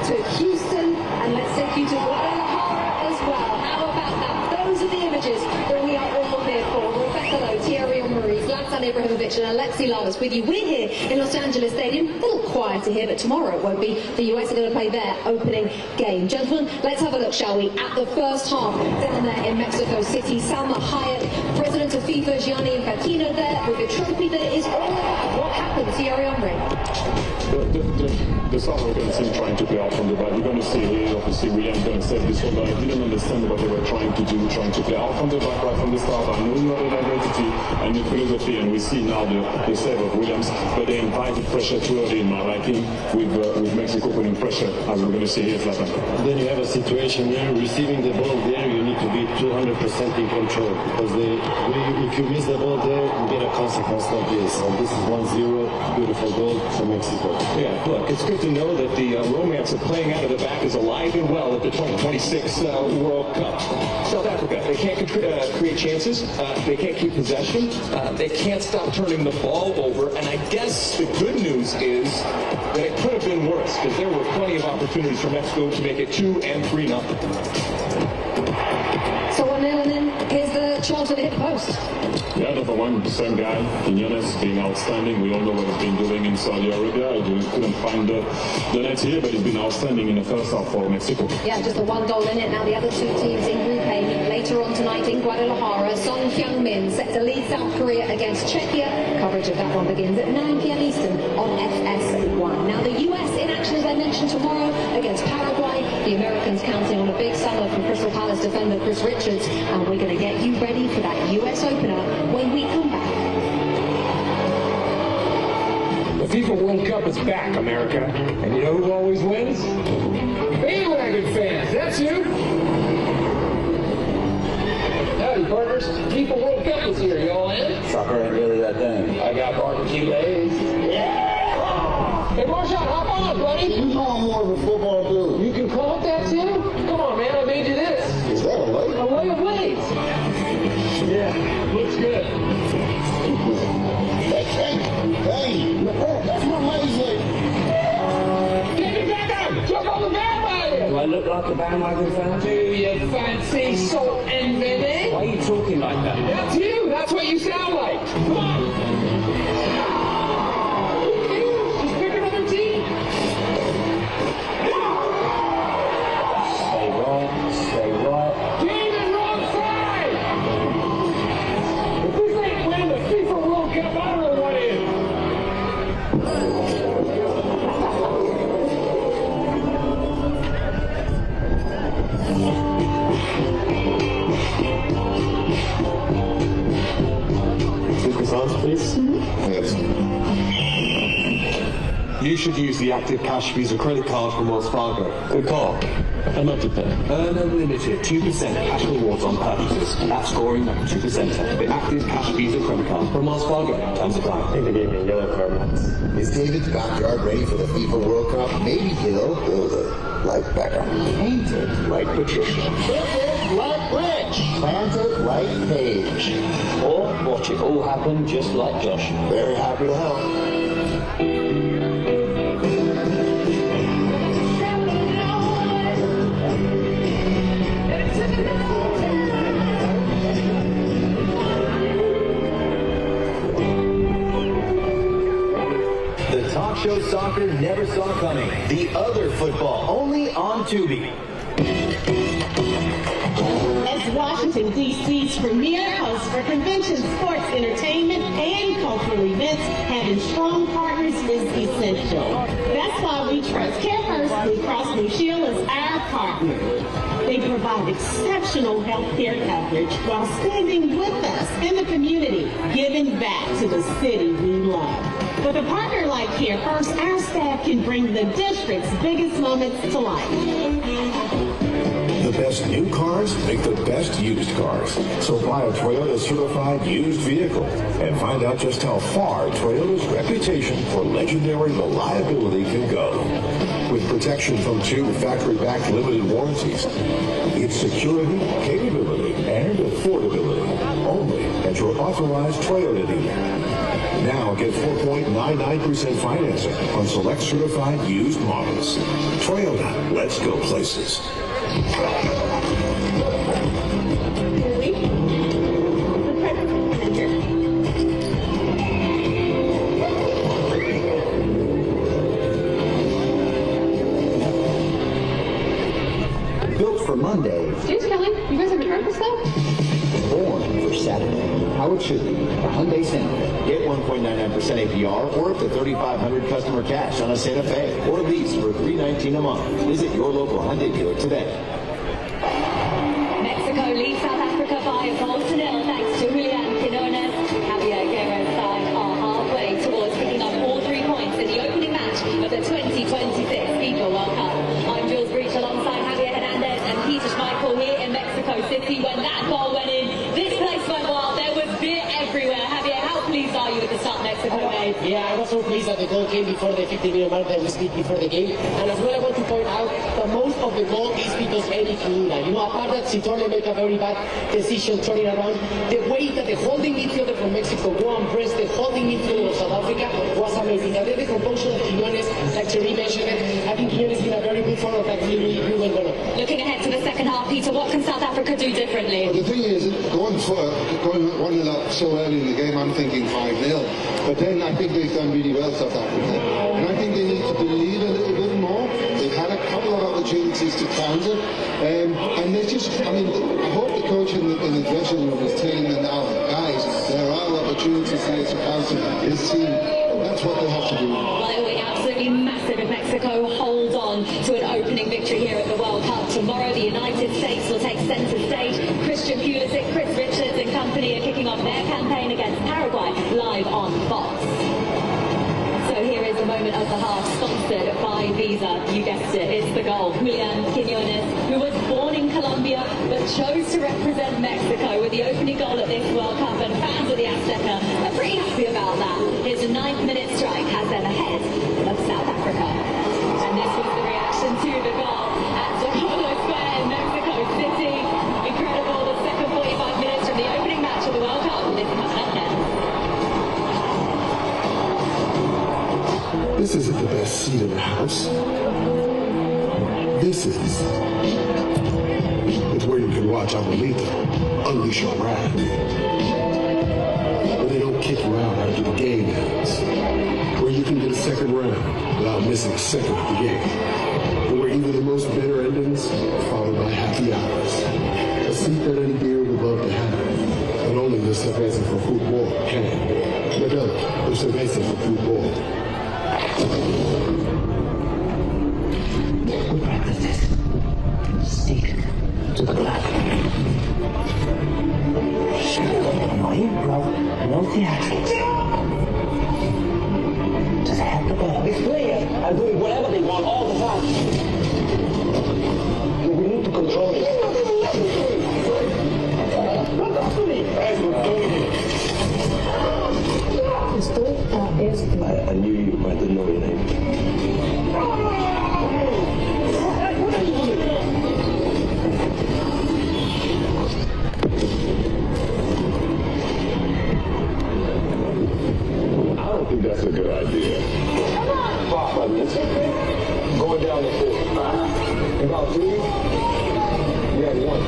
to Houston, and let's take you to Guadalajara as well. How about that? Those are the images that we are all here for. Rebecca Lowe, Thierry Henry, Zlatan Ibrahimovic and Alexi Lalas with you. We're here in Los Angeles Stadium. A little quieter here, but tomorrow it won't be. The US are going to play their opening game. Gentlemen, let's have a look, shall we, at the first half down there in Mexico City. Salma Hayek, president of FIFA, Gianni Infantino there with a trophy that is all about what happened. Thierry Henry. The South African team trying to play out from the back. We're going to see here, obviously, William's going to say this one, but I didn't understand what they were trying to do, trying to play out from the back right from the start. I know not an identity and a philosophy, and we see now the save of Williams, but they invited pressure too early in my liking with Mexico putting pressure, as we're going to see here, Zlatan. Then you have a situation where receiving the ball there, you need to be 200% in control, because if you miss the ball there, you get a consequence like this. And this is 1-0, beautiful goal for Mexico. Yeah, look, it's good to know that the romance of playing out of the back is alive and well at the 2026 World Cup. South Africa, they can't create chances, they can't keep possession, they can't stop turning the ball over, and I guess the good news is that it could have been worse, because there were plenty of opportunities for Mexico to make it 2 and 3-0. So 1-0, and then here's the chance to hit the post. Yeah, another one, the same guy, Quiñones, being outstanding. We all know what he's been doing in Saudi Arabia. He couldn't find the net here, but he's been outstanding in the first half for Mexico. Yeah, just the one goal in it. Now the other two teams in Group A later on tonight in Guadalajara. Son Heung-min set to lead South Korea against Czechia. Coverage of that one begins at 9 p.m. Eastern on FS1. Now the US in action, as I mentioned, tomorrow against Paraguay. The Americans counting on a big summer from Crystal Palace defender Chris Richards, and we're going to get you ready for that US opener when we come back. The FIFA World Cup is back, America. And you know who always wins? Bandwagon fans, that's you. Howdy, partners. FIFA World Cup is here. Y'all in? Soccer ain't really that thing. I got barbecue legs. Yeah! Hey, Marshawn, hop on, buddy. You know I'm more of a football dude. You can call it that, too? Come on, man. I made you this. Is that a leg? A leg of weights. Yeah, looks good. Hey, that's my legs like. Get me back up! Jump on the bandwagon! Do I look like a bandwagon fan? Do you fancy salt and vinegar? Why are you talking like that? That's you! That's what you sound like! Come on! Who cares? Just pick another team! Stay right, stay right. Game is wrong side! If this ain't winning the FIFA World Cup, I don't know what is! Focus on, please. Yes. You should use the Active Cash Visa credit card from Wells Fargo. Good call. How much to pay? Earn unlimited 2% cash rewards on purchases. That's scoring like a 2%. The Active Cash Visa credit card from Wells Fargo. Terms apply. I think they gave me a yellow card once. Is David's backyard ready for the FIFA World Cup? Maybe he'll build it like Beckham. Painted like Patricia. like Rich. Transit like Paige. Or watch it all happen just like Josh. Very happy to help. The talk show soccer never saw coming. The other football, only on Tubi. As Washington, D.C.'s premier host for conventions, sports, entertainment, and cultural events, having strong partners is essential. That's why we trust CareFirst Blue Cross Blue Shield as our partner. They provide exceptional health care coverage while standing with us in the community, giving back to the city we love. With a partner like CareFirst, our staff can bring the district's biggest moments to life. The best new cars make the best used cars. So buy a Toyota certified used vehicle and find out just how far Toyota's reputation for legendary reliability can go. With protection from 2 factory-backed limited warranties, it's security, capability, and affordability only at your authorized Toyota dealer. Now get 4.99% financing on select certified used models. Toyota, let's go places. Built for Monday, Excuse Kelly, you guys haven't heard this though? born for Saturday. How it should be. Hyundai Santa Fe. Get 1.99% APR or up to $3,500 customer cash on a Santa Fe or lease for $319 a month. Visit your local Hyundai dealer today. Mexico leads South Africa by a goal to nil thanks to Julian Quinones. Javier Guerrero's side are halfway towards picking up all 3 points in the opening match of the 2026 FIFA World Cup. I'm Jules Breach alongside Javier Hernandez and Peter Schmeichel here in Mexico City. When that goal went in, this place went wild. There was beer everywhere. Javier, how pleased are you with the start Mexico made? Yeah, I was so pleased that the goal came before the 50-minute mark that we speak before the game. And as well, I want to point out that most of the goal is because Eric Luna. You know, apart that Citrone make a very bad decision turning around, the way that the holding midfielder from Mexico go and press the holding midfielder of South Africa was amazing. And then the composure of Quinones, like Thierry mentioned it, I think Quinones is in a very good form of that really well done. Looking ahead to the second half, Peter, what can South Africa do differently? Well, the thing is, going 1-0 up so early in the game, I'm thinking 5-0. But then I think they've done really well, South Africa. And I think they need to believe a little bit more. They've had a couple of opportunities to counter. And they just, I mean, I hope the coach in the dressing room is telling them now, guys, there are opportunities here to counter this team. That's what they have to do. Well, it will be absolutely massive if Mexico hold on to an opening victory here at the World Cup. Tomorrow, the United States will take centre stage. Christian Pulisic, Chris Richards and company are kicking off their campaign against Paraguay live on Fox. So here is the moment of the half, sponsored by Visa. You guessed it, it's the goal. Julian Quinones, who was born in Colombia but chose to represent Mexico with the opening goal at this World Cup, and fans of the Azteca are pretty happy about that. His 9th-minute strike has them ahead of South Africa. And this was the reaction to the goal at Zocalo Square in Mexico City. Incredible, the second 45 minutes from the opening match of the World Cup. This is coming up next. This isn't the best seat in the house. This is. It's where you can watch Abuelita unleash your wrath. Where they don't kick you out after the game ends. Where you can get a second round without missing a second of the game. And where even the most bitter endings are followed by happy hours. A seat that any beer would love to have. And only the cerveza for football can. Modelo, the cerveza for football. We practice this. Stick to the black. No improv, no theatrics. Just have the ball. These players are doing whatever they want all the time. We need to control it. Look up to me. I knew you, I didn't know your name. think that's a good idea. 5 minutes. Going down the field. About 3. You have 1.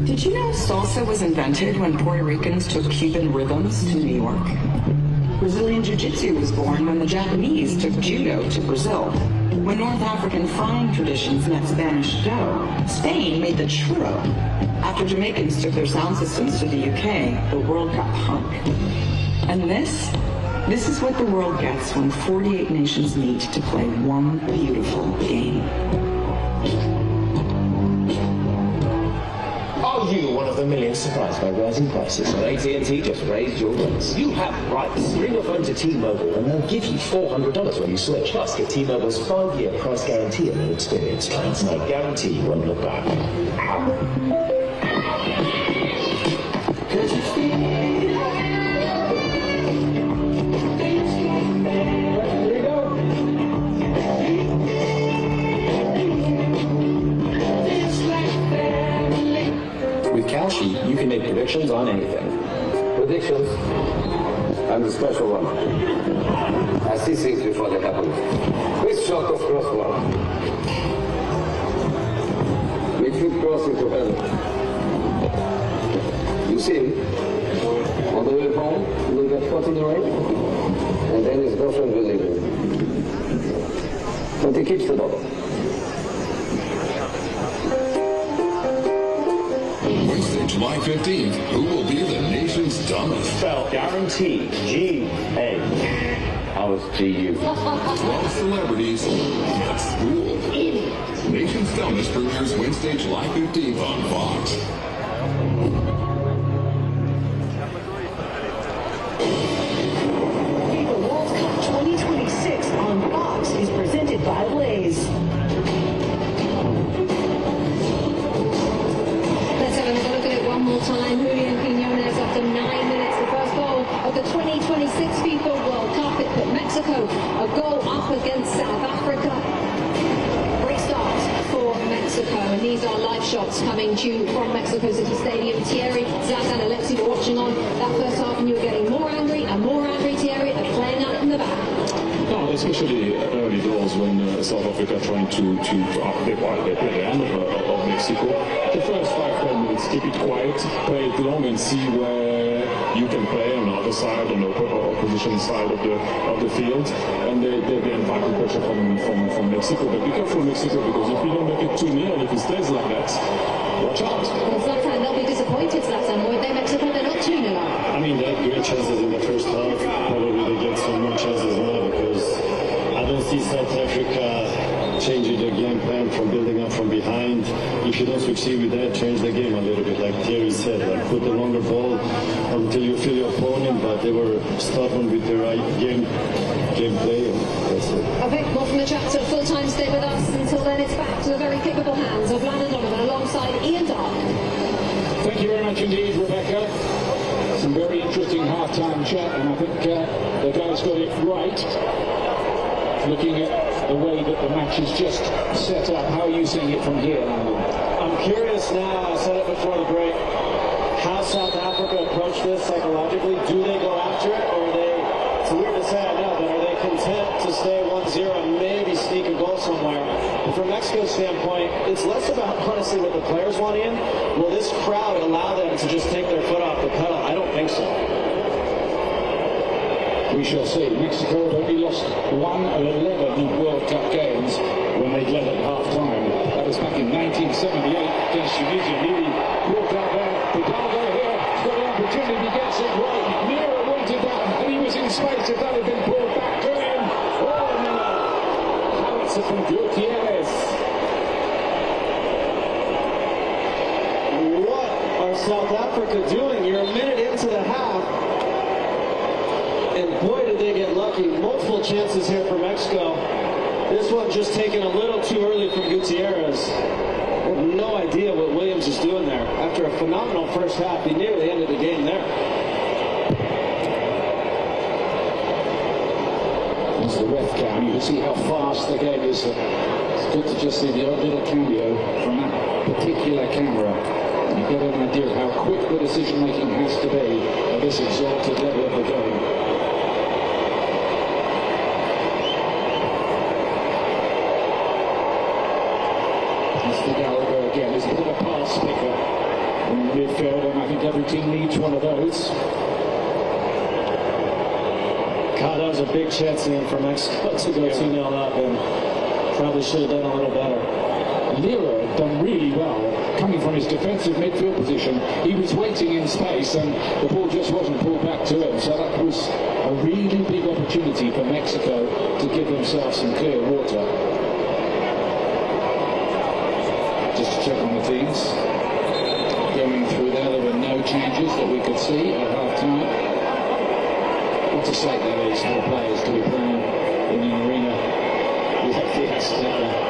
Did you know salsa was invented when Puerto Ricans took Cuban rhythms to New York? Brazilian Jiu-Jitsu was born when the Japanese took judo to Brazil. When North African frying traditions met Spanish dough, Spain made the churro. After Jamaicans took their sound systems to the UK, the world got punk. And this is what the world gets when 48 nations meet to play one beautiful game. Are you one of the millions surprised by rising prices? Well, AT&T just raised your rates. You have rights. Bring your phone to T-Mobile and they'll give you $400 when you switch. Plus, get T-Mobile's 5-year price guarantee on new experience plans. I guarantee you won't look back. You can make predictions on anything. Predictions? I'm the special one. I see things before they happen. This shot of crossbar. Midfield cross into heaven. You see him? On the way home, he will get caught in the rain, and then his girlfriend will leave him. But he keeps the ball. Wednesday, July 15th, who will be the nation's dumbest? Spell guarantee. G-A. How is G-U? 12 celebrities, not school. Nation's Dumbest premieres Wednesday, July 15th on Fox. FIFA World Cup 2026 on Fox is presented by Blaze. Let's have another look at it one more time. Julian Quiñones, after 9 minutes, the first goal of the 2026 FIFA World Cup. It put Mexico a goal up against South Africa. Great start for Mexico, and these are live shots coming to you from Mexico City Stadium. Thierry, Zlatan, Alexi were watching on that first half, and you were getting more angry, Thierry, and playing out in the back. No, especially early doors when South Africa trying to they play the end of Mexico. The first 5-10 minutes, keep it quiet, play it long, and see where you can play on the other side, on the opposition side of the field, and they invite the pressure from Mexico. But be careful, Mexico, because if you don't make it 2-0, if it stays like that, watch out. Well, Zlatan, they'll be disappointed, Zlatan, won't they? Mexico, they're not 2-0 up. I mean, they had great chances in the first half. Probably they get some more chances now because I don't see South Africa changing their game plan from building up from behind. If you don't succeed with that, change the game a little bit, like Thierry said, like put the longer ball until you feel your opponent, but they were stubborn with their right gameplay, and that's it. Okay, more from the chapter. Full-time stay with us. Until then, it's back to the very capable hands of Landon Donovan alongside Ian Dark. Thank you very much indeed, Rebecca. Some very interesting half-time chat, and I think the guys got it right. Looking at the way that the match is just set up, how are you seeing it from here, Landon? I'm curious now, I said it before the break, how South Africa approach this psychologically. Do they go after it, or are they, it's weird to say, I know, but are they content to stay 1-0 and maybe sneak a goal somewhere? And from Mexico's standpoint, it's less about, honestly, what the players want in. Will this crowd allow them to just take their foot off the pedal? I don't think so. We shall see. Mexico have only lost 1 of 11 World Cup games when they led at half-time. That was back in 1978 against Tunisia. Nearly walked out there. Hidalgo here. He's got an opportunity. Gets it right. Mira wanted that, and he was in space. If that had been pulled back to him. Oh, no. Howitzer from Gutierrez. What are South Africa doing? You're a minute into the half. And boy, did they get lucky. Multiple chances here for Mexico. This one just taken a little too early from Gutierrez. I have no idea what Williams is doing there. After a phenomenal first half, he nearly ended the game there. That's the ref cam. You can see how fast the game is. It's good to just see the odd little cameo from that. particular camera, you get an idea of how quick the decision making has to be at this exalted level of the game. Mr. Gallagher again is a bit of a pass picker in midfield, and I think every team needs one of those. God, that was a big chance in for Mexico to go 2-0 up, and probably should have done a little better. Lira had done really well coming from his defensive midfield position. He was waiting in space and the ball just wasn't pulled back to him, so that was a really big opportunity for Mexico to give themselves some clear water. Just to check on the teams going through there were no changes that we could see at half time. What a sight that is for the players to be playing in an arena like the Azteca.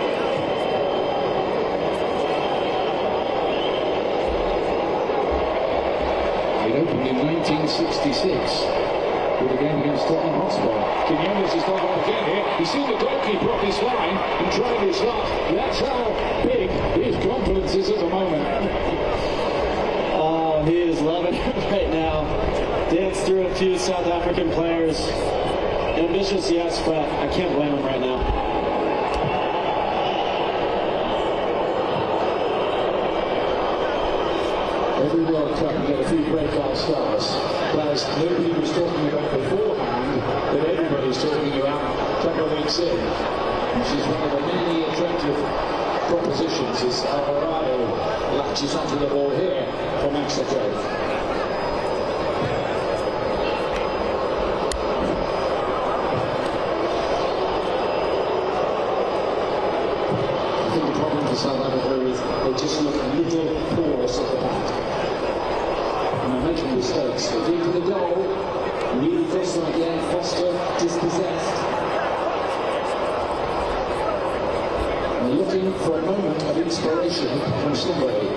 It opened in 1966 with a game against Tottenham Hotspur. Quinones is not on again here. He's seen the goalkeeper off his line and tried his luck. That's how big his confidence is at the moment. Oh, he is loving it right now. Danced through a few South African players. Ambitious, yes, but I can't blame him right now. Every World Cup you get a few breakout stars. Players nobody was talking about beforehand, that everybody's talking about a couple of weeks in. And she's one of the many attractive propositions as Alvarado latches onto the ball here for Mexico. I think the problem for South Africa is they just look a little porous at the back. And they're making mistakes. They deep in the goal. Really Foster again. Foster dispossessed. And they're looking for a moment of inspiration from somebody.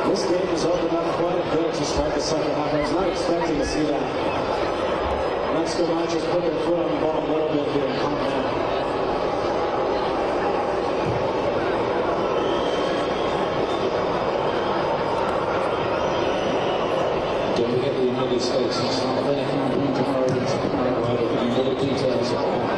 This game is opened up quite a bit to start the second half. I was not expecting to see that. Mexico might just put their foot on the ball a little bit here and calm down. Don't forget the United States and start their campaign tomorrow against Paraguay. There'll be more details on that.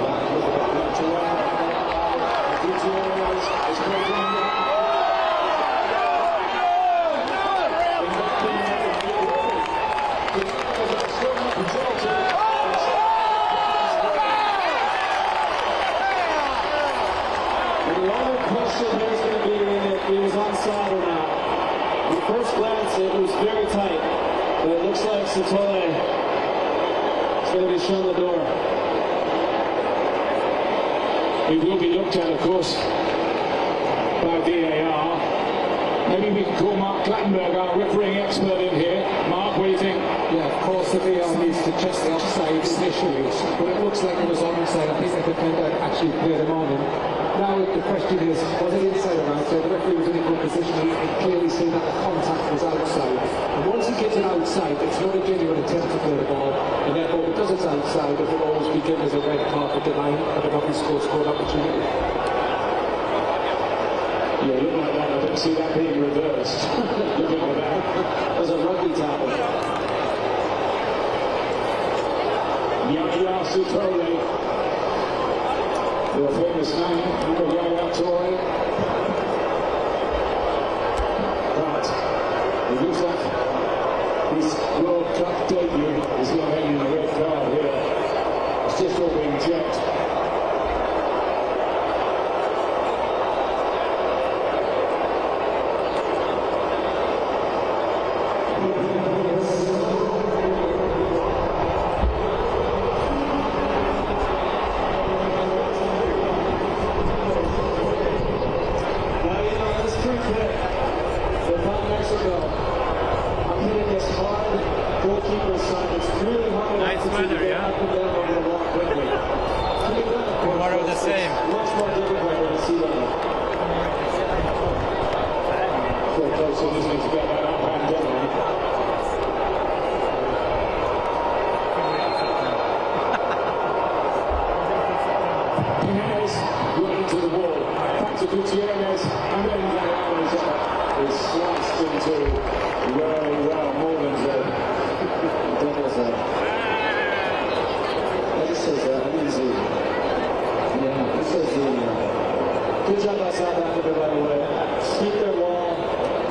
The only question here is going to be if he was onside or not. At first glance, it was very tight, but it looks like Satole is going to be shown the door. It will be looked at, of course, by VAR. Maybe we can call Mark Clattenburg, our refereeing expert, in here. Mark, what do you think? Yeah, of course the VAR needs to check the offside initially, but it looks like it was onside. I think the defender actually cleared him on him. Now the question is, was it inside or outside? The referee was in a good position. He could clearly see that the contact was outside. And once he gets it outside, it's not a genuine attempt to clear the ball. And therefore, because it's outside, it will always be given as a red card for denying of an obvious score opportunity. Yeah, look like that. I don't see that being reversed. Looking at that. There's a rugby tackle. Yaya Sutole. Your famous name, number Yaya Toure. But it looks like his World Cup debut is not hanging a red card here. It's just all being checked. Nice weather, yeah? Gomez, and then is sliced into well Morgan's devil's this is easy. Yeah, this is good job by South Africa, by the way. Keep their wall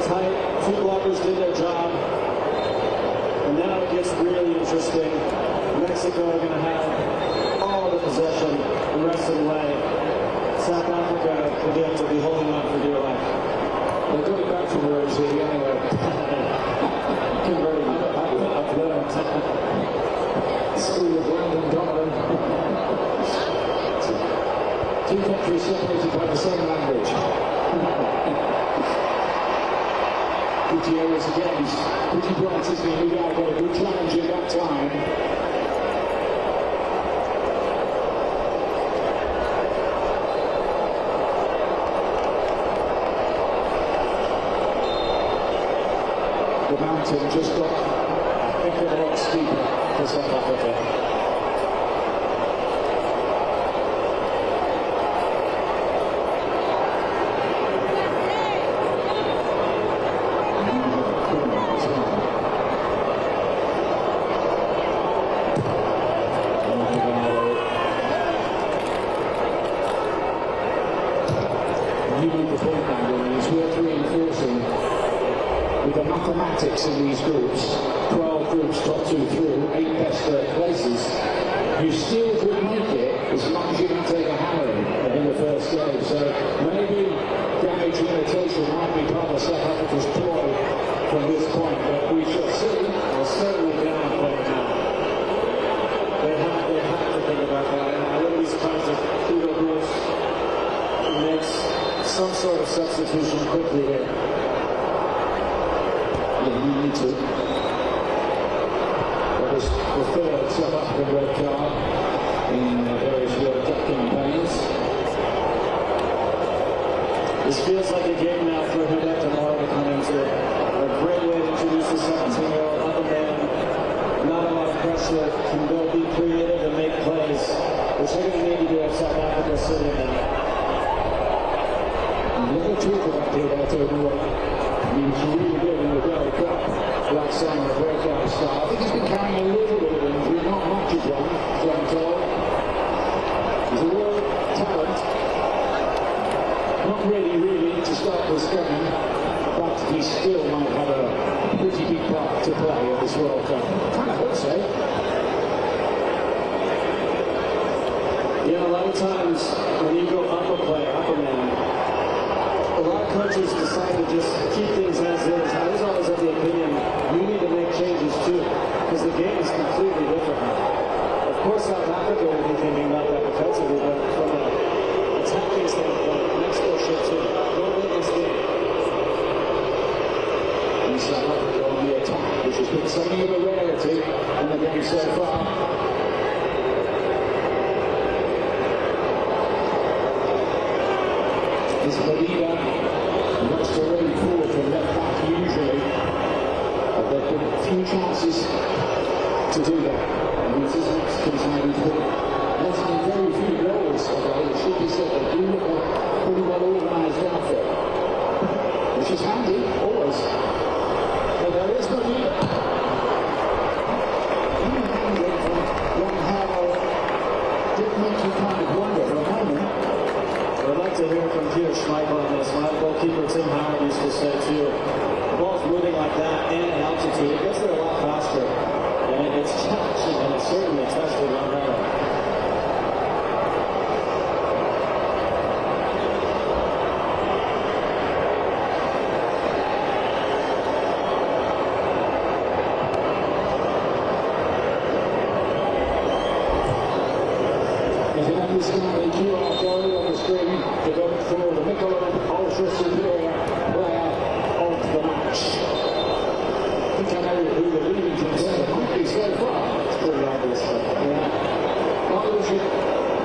tight. Two blockers did their job. And now it gets really interesting. Mexico are going to have all the possession the rest of the way. South Africa, again, to be holding on for dear life. They got it back from Rose City anyway. Converting. I've learned. School of London, Dublin. Two countries separated by the same language. Gutierrez again, he's pretty bright, isn't he? Got a good challenge at that time. The mountain just got a heck of a lot steeper for South Africa. Mathematics in these groups, 12 groups, top 2 through, 8 best places, you still could make it as long as you don't take a hammering in the first game. So maybe damage limitation might be part of South Africa's ploy from this point, but we shall see. They're certainly down right now. They have to think about that. And I wouldn't be surprised if Hugo Broos makes some sort of substitution quickly here. You need to. That was the third South African red card in various World Cup campaigns. This feels like a game now for Hubert tomorrow to come into. A great way to introduce the 17-year-old other man. Not a lot of pressure, can go be creative and make plays, which they're going to need to do if South Africa sitting now. Never talk about Hubert overall. He was really good in the World Cup last summer, a breakout star. I think he's been carrying a little bit of injury, not much of one, so I'm told. He's a real talent. Not really to start this game, but he still might have a pretty big part to play in this World Cup. Kind of hope so. Yeah, a lot of times when you go up a player, up a man, a lot of coaches decide to just keep things as is. I was always of the opinion you need to make changes too, because the game is completely different now. Of course, South Africa will be thinking about that defensively, but from an attacking standpoint, Mexico should too. Don't win this game. And South Africa on the attack, which has been something of a rarity in the game so far. Is Medina wants to run forward from left back usually, but there have been a few chances to do that. And with his Mexicans now he's been letting in very few goals, although it should be said they do look a pretty well organised outfit, which is handy, always. But there is Medina. Even handling from Ron Harrow did make you kind of wonder for a moment. I'd like to hear from Peter Schmeichel on this. My goalkeeper Tim Howard used to say too, the ball's moving like that and at altitude, it gets there a lot faster. And it's challenging, and it's certainly tested Ron Harrow. If you understand the QR code on the screen, to go for the Michelob Ultra Superior player of the match. I think I know who the leading contender might be so far. It's pretty obvious, but yeah. Partnership,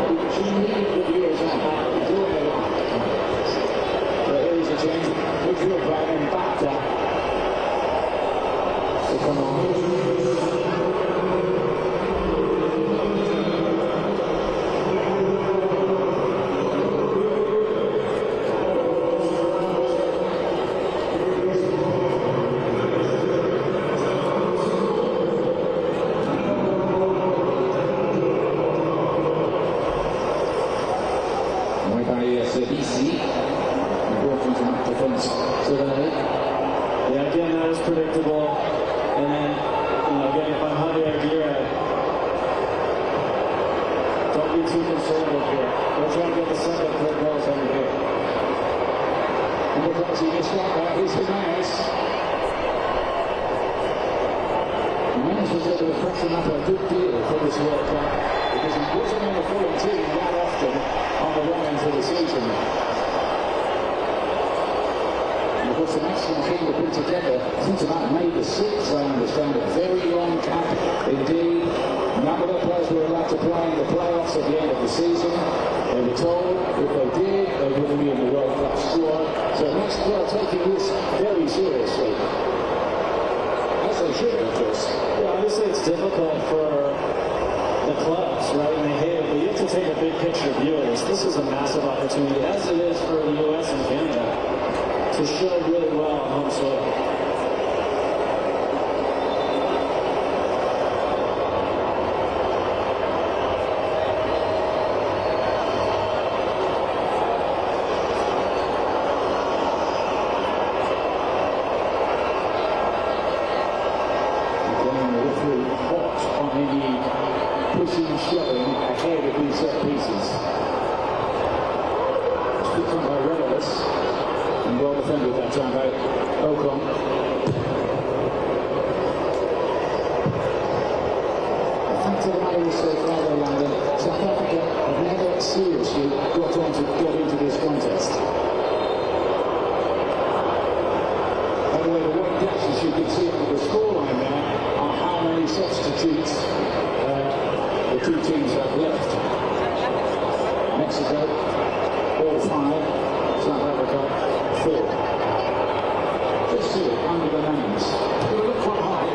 which you need the viewers on that, doing a lot. But here is a change. Midfield back and back down. So come on. as predictable. And then, again, if I'm Javier Aguirre, don't be too conservative here. We're trying to get the second, third goals over here. And because he missed that, here's Jimenez. Jimenez was able to freshen up a good deal for this World Cup because he wasn't in the full team that often on the run into the season. And of course, an excellent thing to put together since about May the 6th, I understand. A very long camp indeed. None of the players were allowed to play in the playoffs at the end of the season. They were told if they did, they wouldn't be in the World Cup squad. So Mexico are taking this very seriously. As they should, of course. Yeah, obviously it's difficult for the clubs, right? And they hate it, but you have to take a big picture view of this. This is a massive opportunity, as it is for the U.S. and Canada, to show really well on home soil. Shoving ahead of these set pieces. It's picked up by Reynolds and well defended that time by Ocon. The fact of the matter is so far though, Landon, South Africa have never seriously got into this contest. By the way, the white dashes you can see under the scoreline there are how many substitutes the two teams have left. Mexico, all 5. South Africa, 4. Just see it under the names. It will look quite high.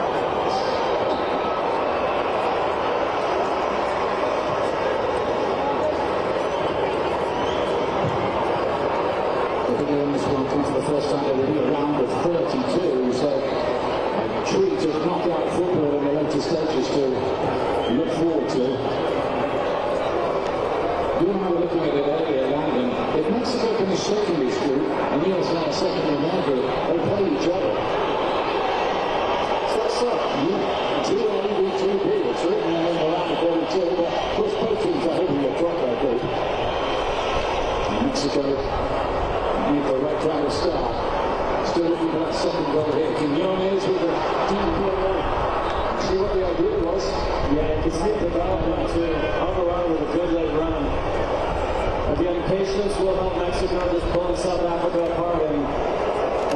The video on this one comes for the first time. There will be a round of 32, so a treat of knockout football in the later stages to look forward to. You and I were looking at it earlier, Landon. If Mexico finish second this group and the USA are second in their group, they play each other. So that's up. Yeah. 2A, 2B. It's written in the round of 32, but of course both teams are hoping to drop their group. And Mexico need the right kind of start. Still looking for that second goal here. Quiñones with a deep ball. See what the idea was. Yeah, you can see the development to hung around with a good late run. Again, patience will help Mexico just pulling South Africa apart, and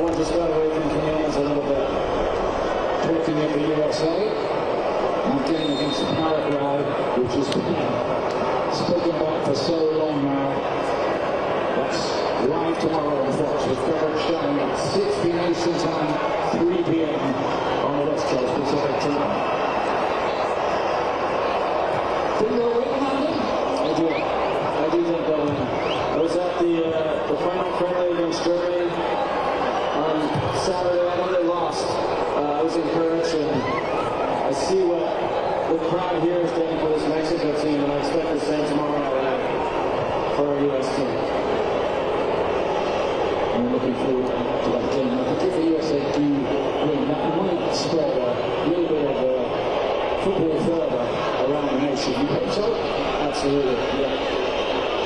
one just got away from Quiñones a little bit. Talking of the USA, and getting against Paraguay, which has been spoken about for so long now. That's live tomorrow on Fox with coverage showing at 6 p.m. Eastern Time, 3 p.m. on the West Coast Pacific Time. Think they'll win, Landon? I do think they'll win. I was at the final friendly against Germany on Saturday. I know they lost. I was encouraged, and I see what the crowd here is doing for this Mexico team, and I expect the same tomorrow night for our U.S. team. I'm looking forward to that game. I think if the USA do win, that might spread a little bit of football further around the nation. You think so? Absolutely, yeah.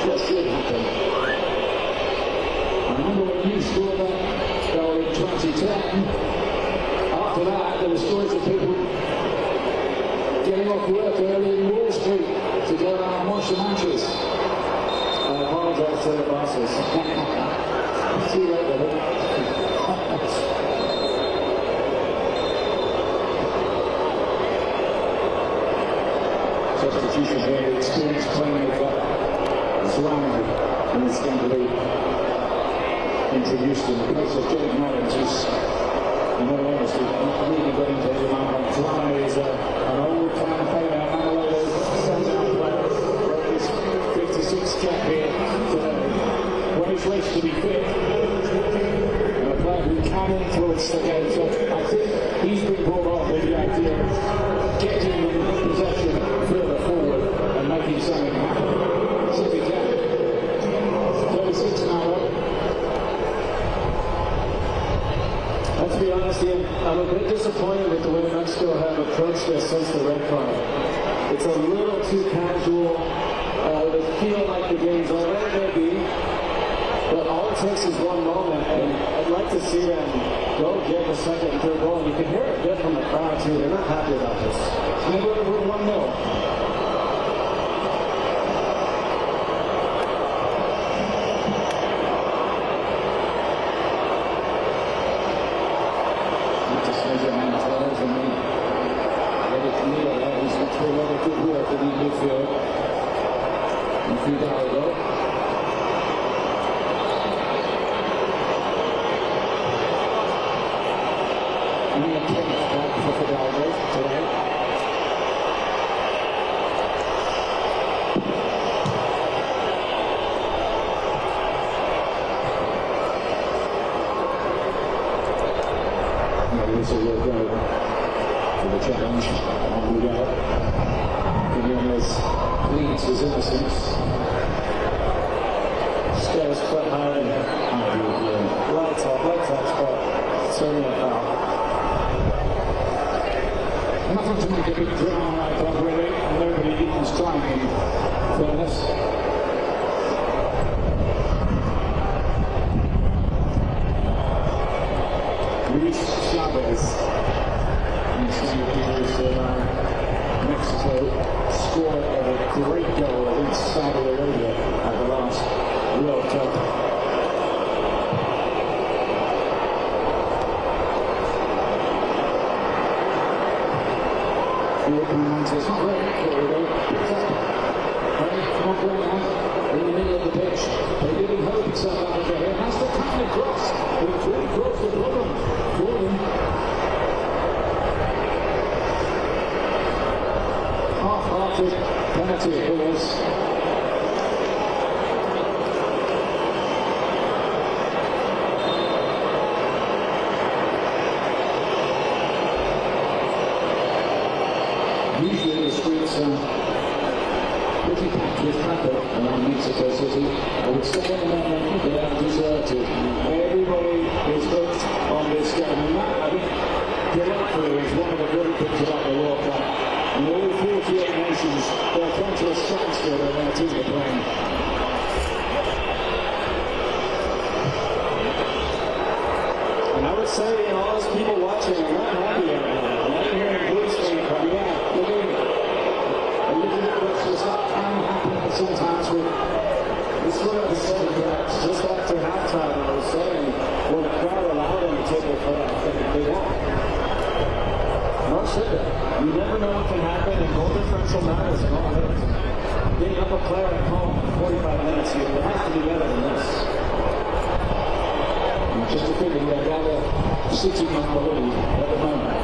That should happen. I remember when you scored that goal in 2010. After that, there were stories of people getting off work early in Wall Street to go around and watch the matches. I apologize to the bosses. Too late, brother. Substitution here, experience playing with that Zwan, and it's going to be introduced in the place of Jake Mullins, who's, in all honesty, not really got into the moment. Zwan is an old campaigner, Manololo's standout player, broke his 56 cap here today. When he's race to be fit, and a player who can influence the game. So I think he's been brought up with the idea of getting possession further forward and making something happen. See if he can. 36 now. That's be honest, Ian, I'm a bit disappointed with the way Mexico have approached this since the red card. It's a little too casual. They feel like the game's already going to be, but all it takes is one moment, and I'd like to see them go get the second and third goal. And you can hear it a bit from the crowd too. They're not happy about this. Maybe we're 1-0. It's a real go for the challenge. On we go. Quinones leads his innocence. Stares quite high. Light touch, but certainly a foul. Nothing to make a big drama like that, really. Nobody even trying, in fairness. Luis Chavez. Mexico scored a great goal against Saudi Arabia at the last World Cup. The opening line says, there we go. Not going out in the middle of the pitch. They didn't hope South Africa here. Has to cut across, but it's really close to the problem for them. Half-hearted penalty it was. Usually the streets are pretty packed with traffic around Mexico City. I would say they are deserted. Everybody is hooked on this game. And that, I think, delightfully is one of the great things about the World Cup. In all 48 nations, they're come to a standstill when their teams are playing. And I would say, you know, as people watching are not happy right now. I'm hearing blue screen from, yeah, look at it. And you can just that can happen sometimes with this one of the second backs. Just after halftime, I was saying, when the crowd allowed them to take their foot off, they won't. Nor should they. You never know what can happen, and goal differential matters in all of it. Being up a player at home for 45 minutes here, it has to be better than this. And just a feeling they're rather sitting on the lead at the moment.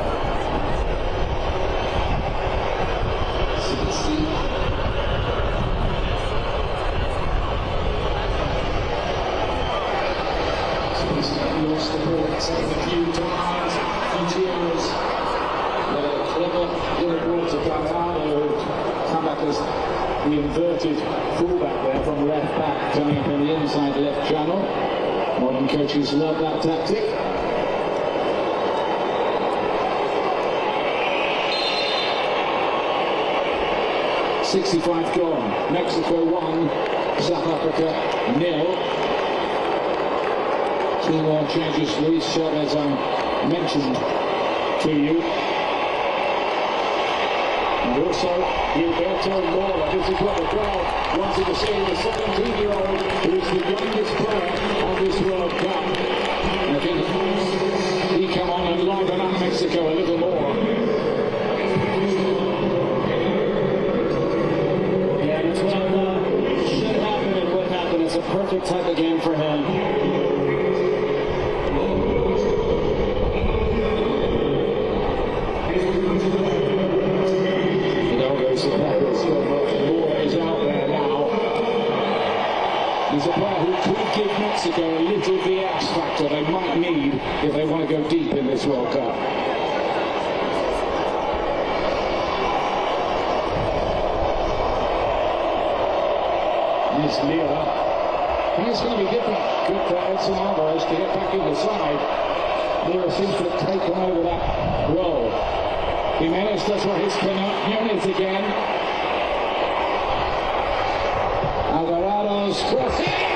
Lost the ball a few times. Gutierrez, clever little ball to come out. Come back as the inverted fullback there from left back, coming up in the inside left channel. Modern coaches love that tactic. .65 gone. Mexico 1, South Africa 0. Two more changes. Luis Chavez mentioned to you. And also, Gilberto Mora. This is what the crowd wanted to see. The 17-year-old who is the youngest player of this World Cup. And I think he come on and liven up Mexico a little more. Yeah, that's what should happen and what happened. It's a perfect type of game for him. He's a player who could give Mexico a little the X factor they might need if they want to go deep in this World Cup. Here's Lira. And it's going to be different. Good for Edson Alvarez to get back in the side. Mira seems to have taken over that role. Jimenez does what his Jimenez again. Alvarado's crossing.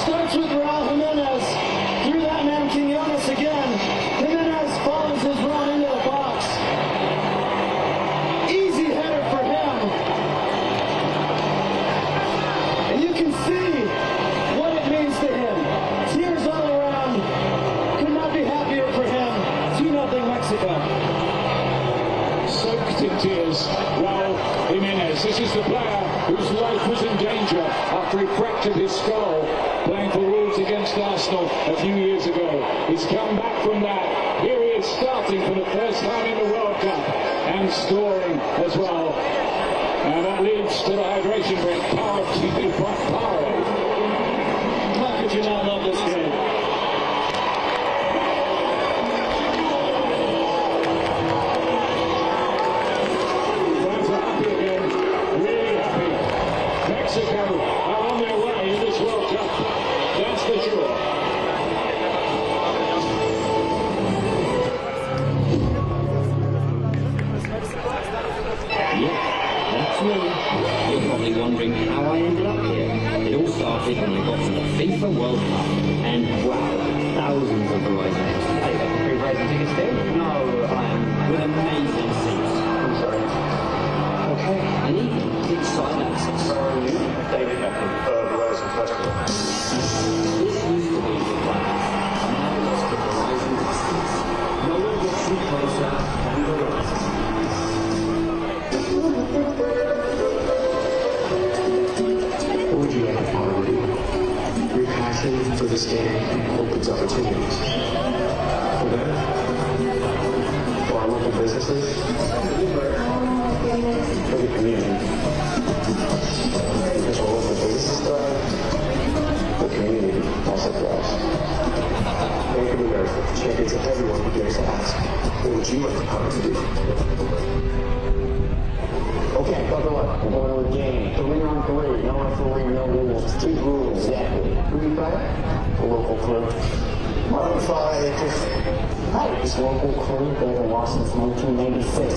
Starts with Raul Jimenez. Through that man, Quinones again. Jimenez follows his run into the box. Easy header for him. And you can see what it means to him. Tears all around. Could not be happier for him. 2-0 Mexico. Soaked in tears, Raul Jimenez. This is the player whose life was in danger after he fractured his skull playing for Wolves against Arsenal a few years ago. He's come back from that. Here he is starting for the first time in the World Cup and scoring as well. And that leads to the hydration break. Power keeping power. How could you not love this game? Mexico are on their way in this World Cup, that's for sure. Yeah, that's me. You're probably wondering how I ended up here. It all started when I got to the FIFA World Cup, and wow, thousands of Verizon. Hey, free Verizon tickets too? No, I am with amazing seats. I'm sorry. Okay, and even it's side access. How are you? David Beckham, Verizon customer. This used to be the class. I'm now lost to Verizon customers. No one gets me closer than Verizon. What would you like to follow with you? Your passion for this game opens opportunities. For them? For our local businesses? For the community. Because our local businesses thrive, the community also thrives. Bank of America, champions of everyone who dares to ask, what would you like the power to do? Okay, buckle up. We're going to a game. 3 on 3. No referee, no rules. 2 rules, exactly. Who you play? A local crew. What if I just... Hi, this local crew, they've been watched since 1996.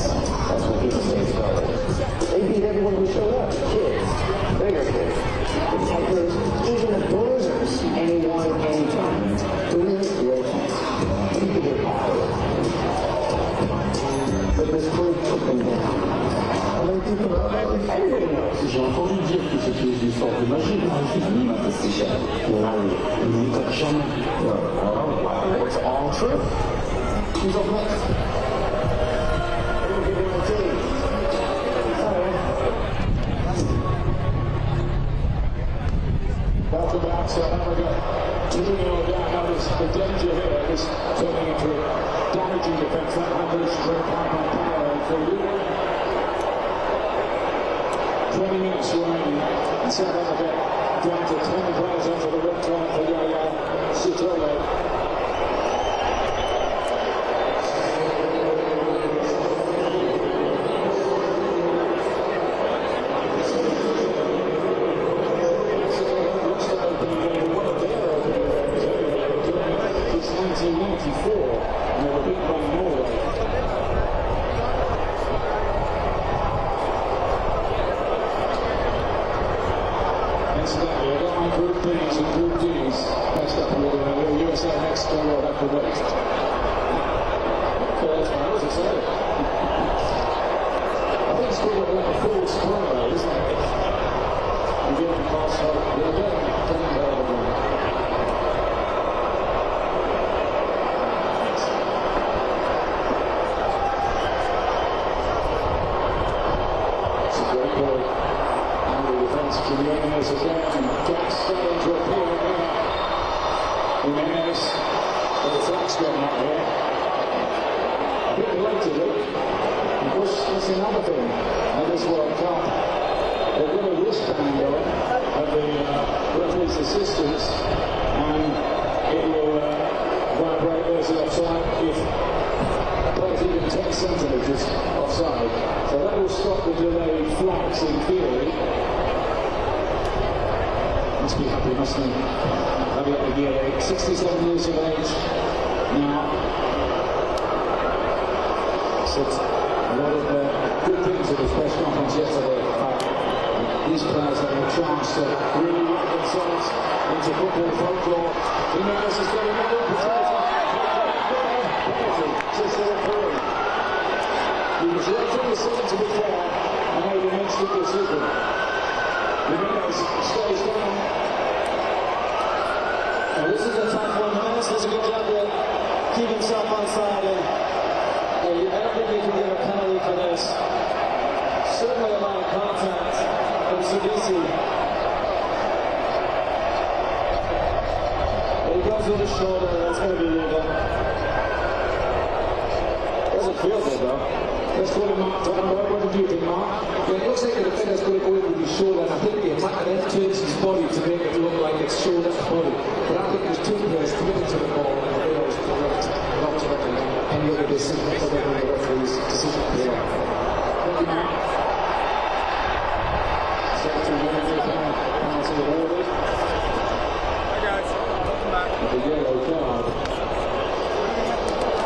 That's when people say started. They beat everyone who showed up. Kids, bigger kids, detectives, even the bruisers. Anyone, anytime. 3 rotations. Keep your power. But this crew took them down. J'ai entendu dire que c'était une histoire de magie. C'est cher. No, it's all true. Who's up next? We'll give you a team. Welcome back, South Africa. 2-0 down. Notice the danger here is turning into a damaging defence. That handles straight by power for you. 20 minutes remaining, and South Africa down to 10 players onto the red card for Yaya Sitole. It's 1994, and they were beaten by Norway. Incidentally, I got my group B's and group D's messed up a little bit. USA Jimenez again. Jack's starting to appear again. Jimenez, the flag's gone out here. A bit late, is it? Because that's another thing at this World Cup. They've got a wristband going at the referee's assistants, and it will vibrate as an offside if a player's even 10 centimetres offside. So that will stop the delayed flags in theory. Must be happy, mustn't he? Having a year 8, 67 years of age now. Said a lot of good things at his press conference yesterday. These players having a chance to really work themselves into football folklore. Jimenez is getting another opportunity. Just the referee. He was right from the scene, to be fair, and made an instant decision. Jimenez stays down. Now this is a tough one. Jimenez does a good job to keep himself on side. I don't think they can give a penalty for this. Certainly a lot of contact from Sidisi. He goes with his shoulder, that's going to be legal. Doesn't feel good though. Let's call him Mark down. What did you think, Mark? Yeah, it looks like the defender's going to go in with his shoulder, and I think the attacker then turns his body to make it look like it's shoulder to body. But I think there's two players committed to the ball, and the player is correct, not to any other decision other than the referee's decision. Yeah. Thank you, Mark. Secretary Manager, penalty awarded. Hi guys, welcome back. The yellow card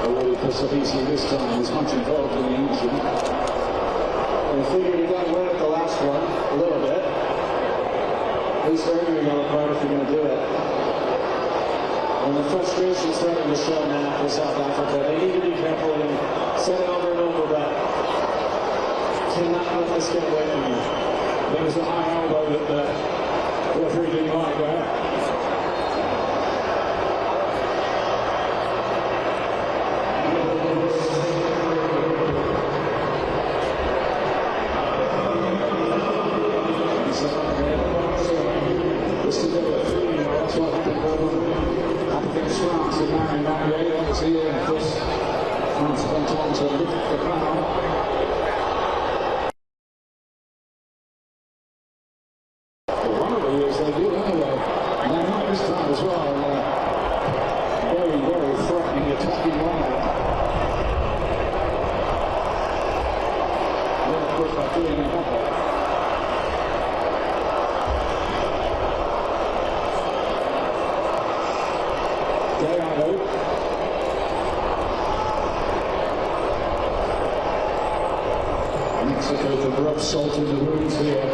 awarded for Savisi this time. He's much involved in the action. I figured he got away with the last one a little bit. At least earning a yellow card if you're going to do it. And the frustration starting to show now for South Africa. They need to be careful and set it over and over, but cannot let this get away from you. There was a high elbow that the referee didn't like there. Mexico to rub salt in the wounds here.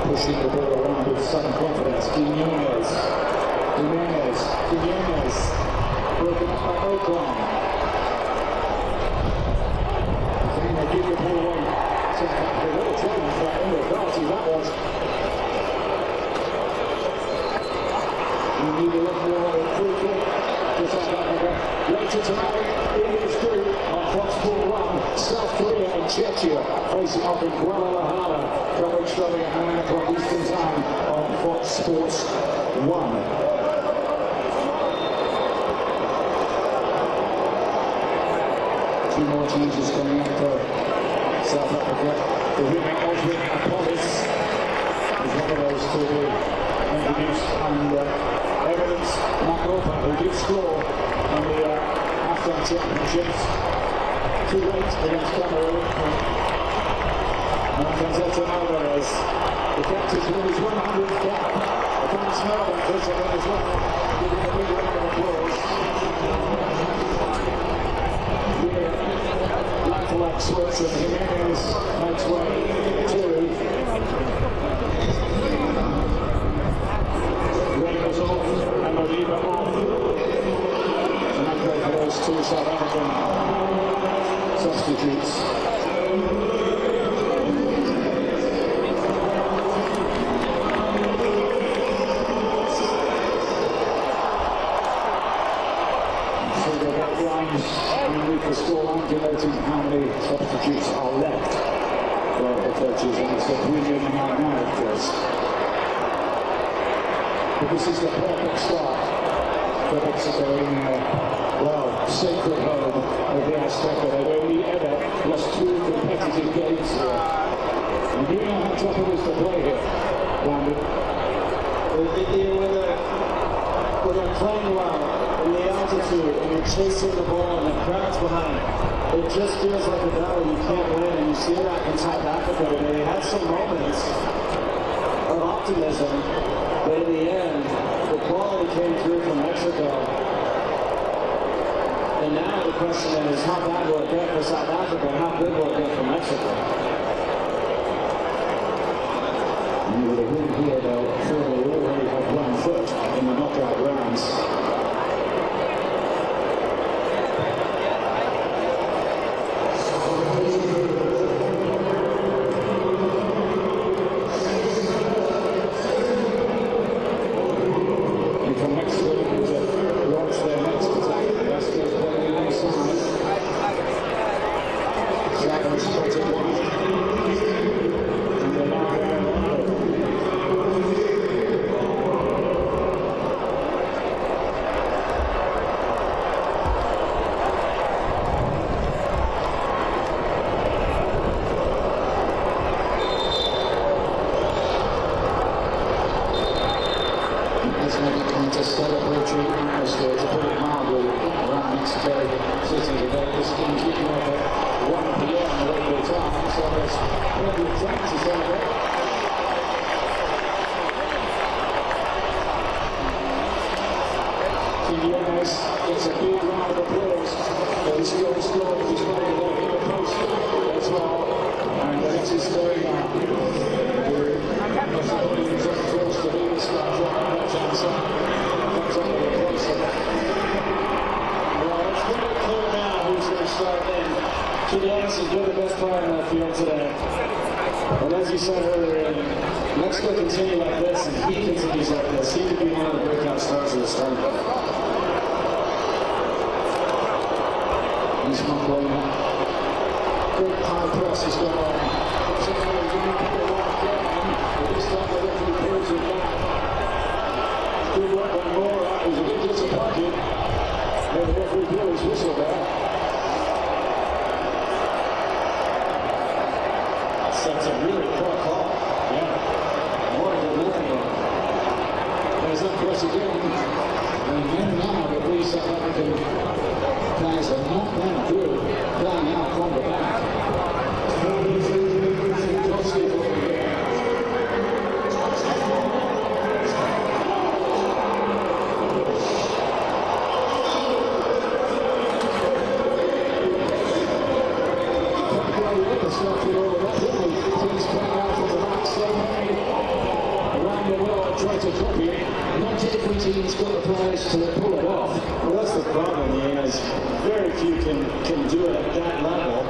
Pushing the ball around with sudden confidence. Jimenez. Broken up by Ocon. Saying they give the ball away. A little challenge for that under penalty, that was. You need a lot more free kick to South Africa. Later tonight, it is due on Fox Sport 1. South Korea and Czechia facing off in Guadalajara. Coverage starting at 9 o'clock Eastern Time on Fox Sports 1. Two more changes coming up for South Africa. The winning Osman Apolis is one of those to be introduced, and evidence Makopa, who did score in the AFCON Championships, too late against Cameroon. And Canzetta Alvarez, the captain's won his 100th cap. The fans know that this as well, giving a big round of applause. Like Swartz and Jimenez makes way to Reynolds off and Oliva off. And that goes for those two South African substitutes. So they've got lines underneath the scoreline denoting how many substitutes are left. the coaches, and it's a premium right now, of course. But this is the perfect start for Mexico in sacred home of the Azteca. They've only ever lost 2 competitive games here. And you know how tough it is to play here, Landon. When they're playing well, in the altitude, and you're chasing the ball, and the crowd's behind, it just feels like a battle you can't win, and you see that in South Africa today. They had some moments of optimism, but in the end, the quality came through from Mexico. And now the question is, how bad will it get for South Africa, and how good will it get for Mexico? And with a win here, they'll surely already have 1 foot in the knockout rounds. And for Mexico, to launch their next attack, that's just playing inside. Travers puts it wide. And they're now going celebratory atmosphere, to put it mildly, around Mexico City today. This has been kicking off at 1 p.m. local time, so there's plenty of time to celebrate. Quinones gets a big round of applause for his goal scored, he's playing there in the post as well, and that's his third now. He's up close to being started on the left-hand side. Well, it's pretty clear now who's going to start in. Quinones has been the best player in that field today. And as you said earlier, Mexico continue like this, and he continues like this. He could be one of the breakout stars of the tournament. He's not playing that. Great high press is going on. This time the referee pulls it back. Good work by Moore. He's a bit disappointed. And the referee blew his whistle there. That's a really poor call. Yeah. More than nothing. There's that press again. And then now the three South African guys are not that good playing out from the back. Costly over here. Around the world, try to copy it. Not every team's got the players to pull it off. Well, that's the problem, Ian, is very few can do it at that level.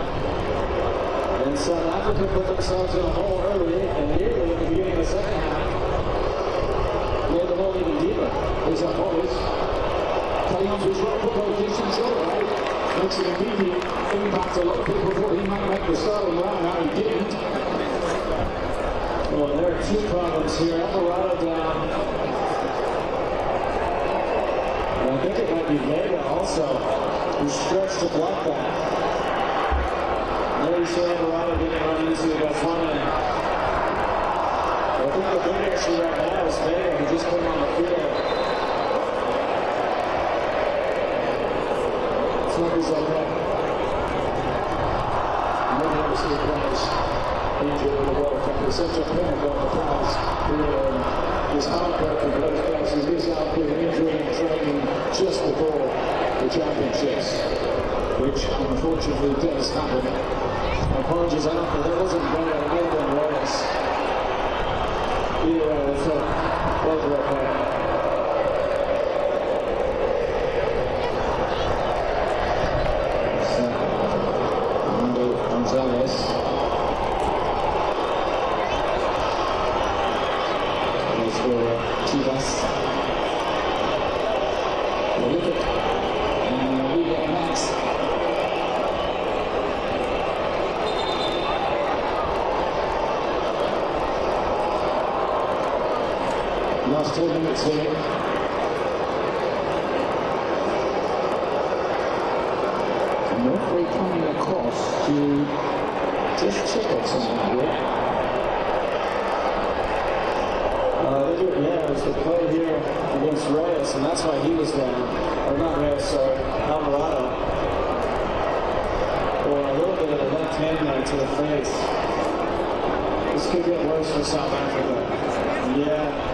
And South Africa put themselves in a hole early, and nearly at the beginning of the second half, made the hole even deeper. There's that Morris. Playing on to his right foot, goal, decent shot, right? Makes an immediate impact. A lot of people thought he might make the starting round, now he didn't. Well, there are 2 problems here. Alvarado down. And I think it might be Vega also, who stretched to block that. There you see Alvarado didn't run into the Botswana. I think the big issue right now is Vega, who just came on the field. It's not his okay. Many of the players injured in the World Cup. It's such a panic on the crowds here. It's heartbreaking for those guys who miss out with an injury in training just before the championships, which unfortunately does happen. Apologies, I don't think that wasn't better. It might have been worse. Either way, let's hope both are okay. Gonzalez. Goes for Chivas. Look at and we got Max. last 10 minutes here. And the referee coming across to just check on something here. Yeah, it was the play here against Reyes, and that's why he was down. Or not Reyes, sorry, Alvarado. Or a little bit of a left hand there to the face. This could get worse for South Africa. Yeah.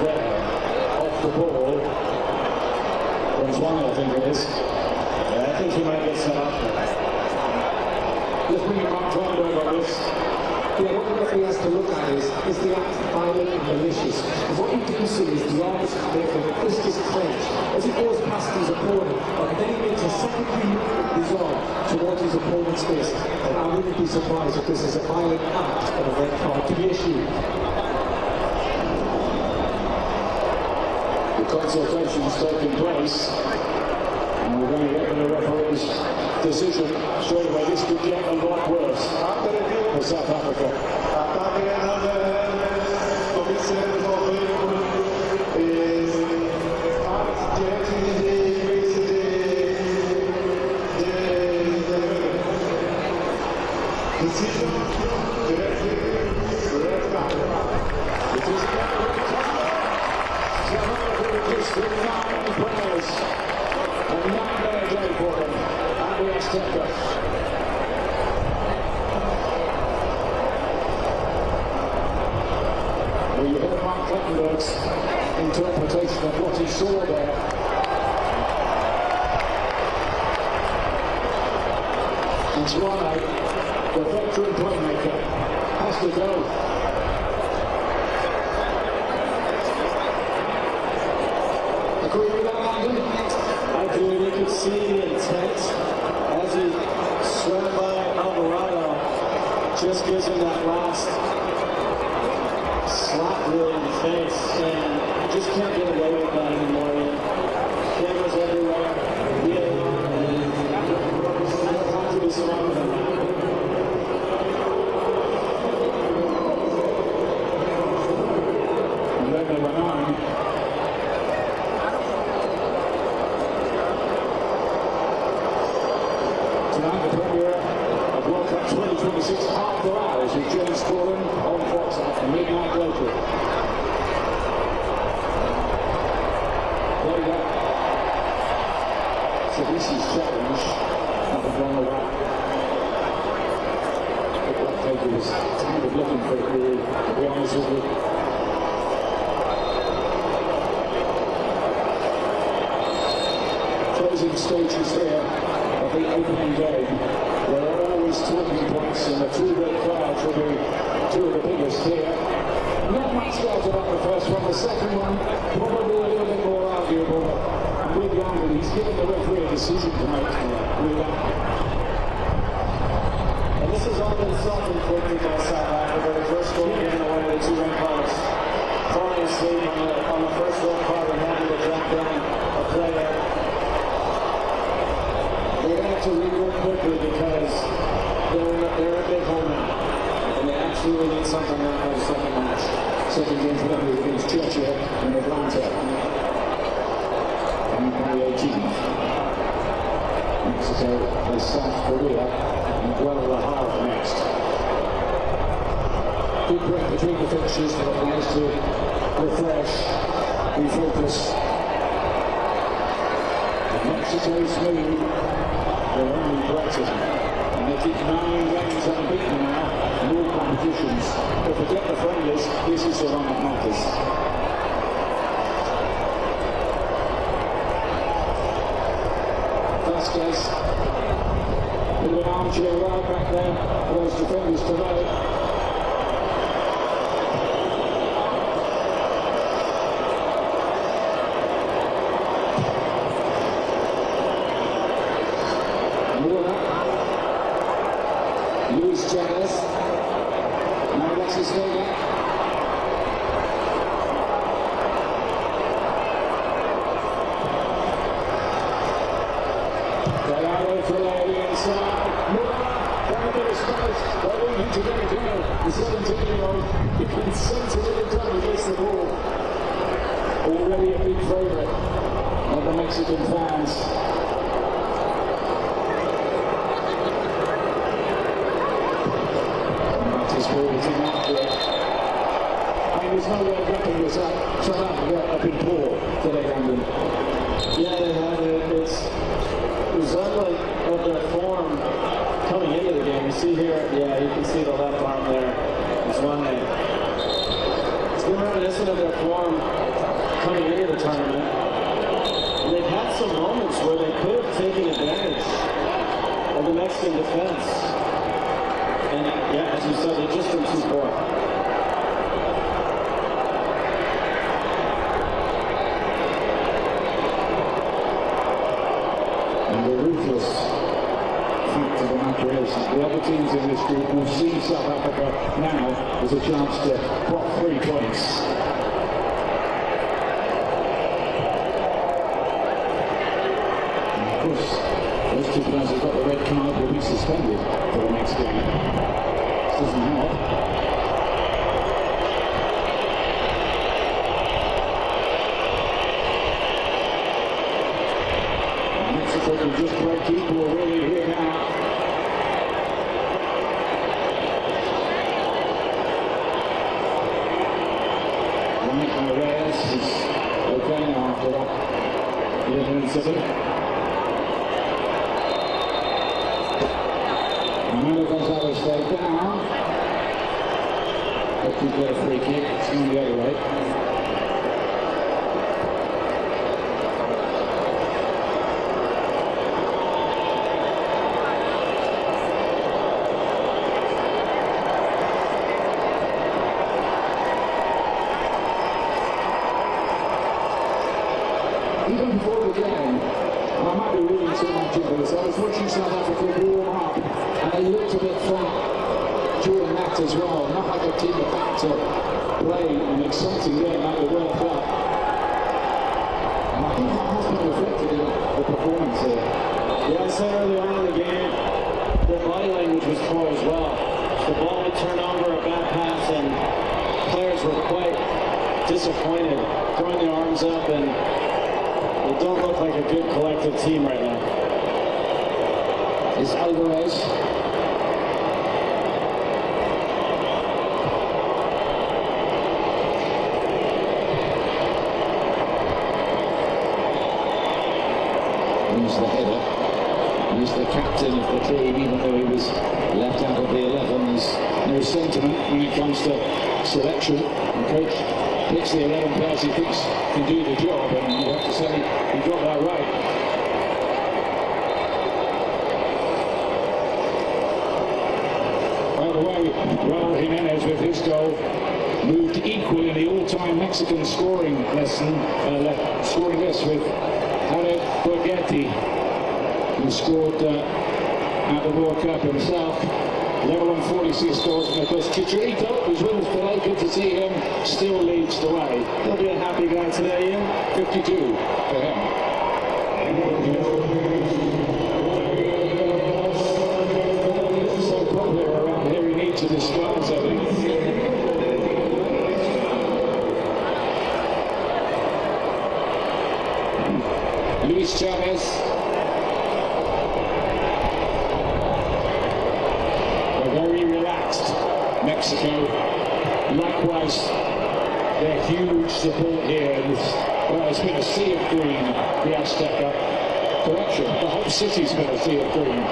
There. Off the ball. One, I think it is. Yeah, I think he might get set up there. Let's bring him up to on this. Yeah, what the referee has to look at is the act violent and malicious. And what you do see is the arms make a fist clench as he goes past his opponent, and then he makes a secondary movement with his arm towards his opponent's fist. And I wouldn't be surprised if this is a violent act and a red card to be issued. The consultation's taking place, and we're going to get the referee's decision straight away. This could get a lot worse for South Africa. Well, you heard Mark Clattenburg's interpretation of what he saw there. That's why the veteran playmaker has to go. Agree with that, Andy? I do. You could see the intent as he swam by Alvarado. Just gives him that last slap really in the face, and you just can't get away with that anymore. Cameras everywhere. There has to be some argument. And then they went on. Tonight, the premiere of World Cup 2026 After Hours with James Corden on Fox at midnight local. There you go. So this is challenge. Nothing wrong with that. But that paper was kind of looking for it, really, to be honest with you. Closing stages here of the opening game. There are always talking points, and the two red crowds will be two of the biggest here. Not much doubt about the first one. The second one, probably a little bit more arguable. With Young, he's given the referee a decision to make with that. And this has all been self-inflicted by South Africa. The first goal getting away with two red cards. Falling asleep on the first red card and having to track down a player. They're going to have to regroup quickly because they're a big hole now. And they absolutely need something like that second match. Second game for them against Churchill in Atlanta. On the 18th. Mexico plays South Korea and Guadalajara next. Good break between the fixtures for the players to refresh, refocus. Mexico's mood will only Brexit, and they keep 9 games unbeaten now in all competitions. But forget the friendlies, this is the one that matters. Vasquez, a bit of an armchair ride back there for those defenders today. Luis Chavez. Now that's his goal. For the inside. Miller, those fellas going into get a goal. The 17-year-old, he can sense it every time he gets the ball. Already a big favourite of the Mexican fans. Martin's forwards in after it. I mean, there's no way of wrapping this up. South Africa have been poor today, Brandon. Yeah, they have it. It's resembling of their form coming into the game. You see here, yeah, you can see the left arm there. It's one hand. It's been reminiscent of their form coming into the tournament. And they've had some moments where they could have taken advantage of the Mexican defense. And yeah, as you said, they've just been too poor. And the ruthless fact of the matter is, the other teams in this group will see South Africa now as a chance to plot 3 points. And of course, those 2 players who've got the red card will be suspended for the next game. This doesn't help. Mexico can just play people are really here now. Right, Reyes is okay now after that 11 incident. Manuel Gonzalez stayed down. If we get a free kick, it's going the other way. Even before the game, and I might be reading too much into this, I was watching South Africa warm up, and they looked a bit flat during that as well. Not like a team about to play an exciting game like the World Cup. And I think that has been reflected in the performance here. Yeah, I said early on in the game, their body language was poor as well. The ball would turn over, a bad pass, and players were quite disappointed, throwing their arms up, and they don't look like a good collective team right now. Is Alvarez. He's the header. He's the captain of the team, even though he was left out of the 11. There's no sentiment when it comes to selection. The coach picks the 11 players he thinks can do the job, and you have to say he got that right. By the way, Raul Jimenez with his goal moved equal in the all-time Mexican scoring list with Jared Borghetti, who scored at the World Cup himself. Level on 46 goals, and of course Chicharito was with us today. Good to see him. Still leads the way. He'll be a happy guy today, Ian. 52 for him. So popular around here, he needs a disguise, I think. Luis Chavez. Very relaxed Mexico. Likewise, their huge support here. Well, it's been a sea of green, the Azteca. Correction, the whole city's been a sea of green.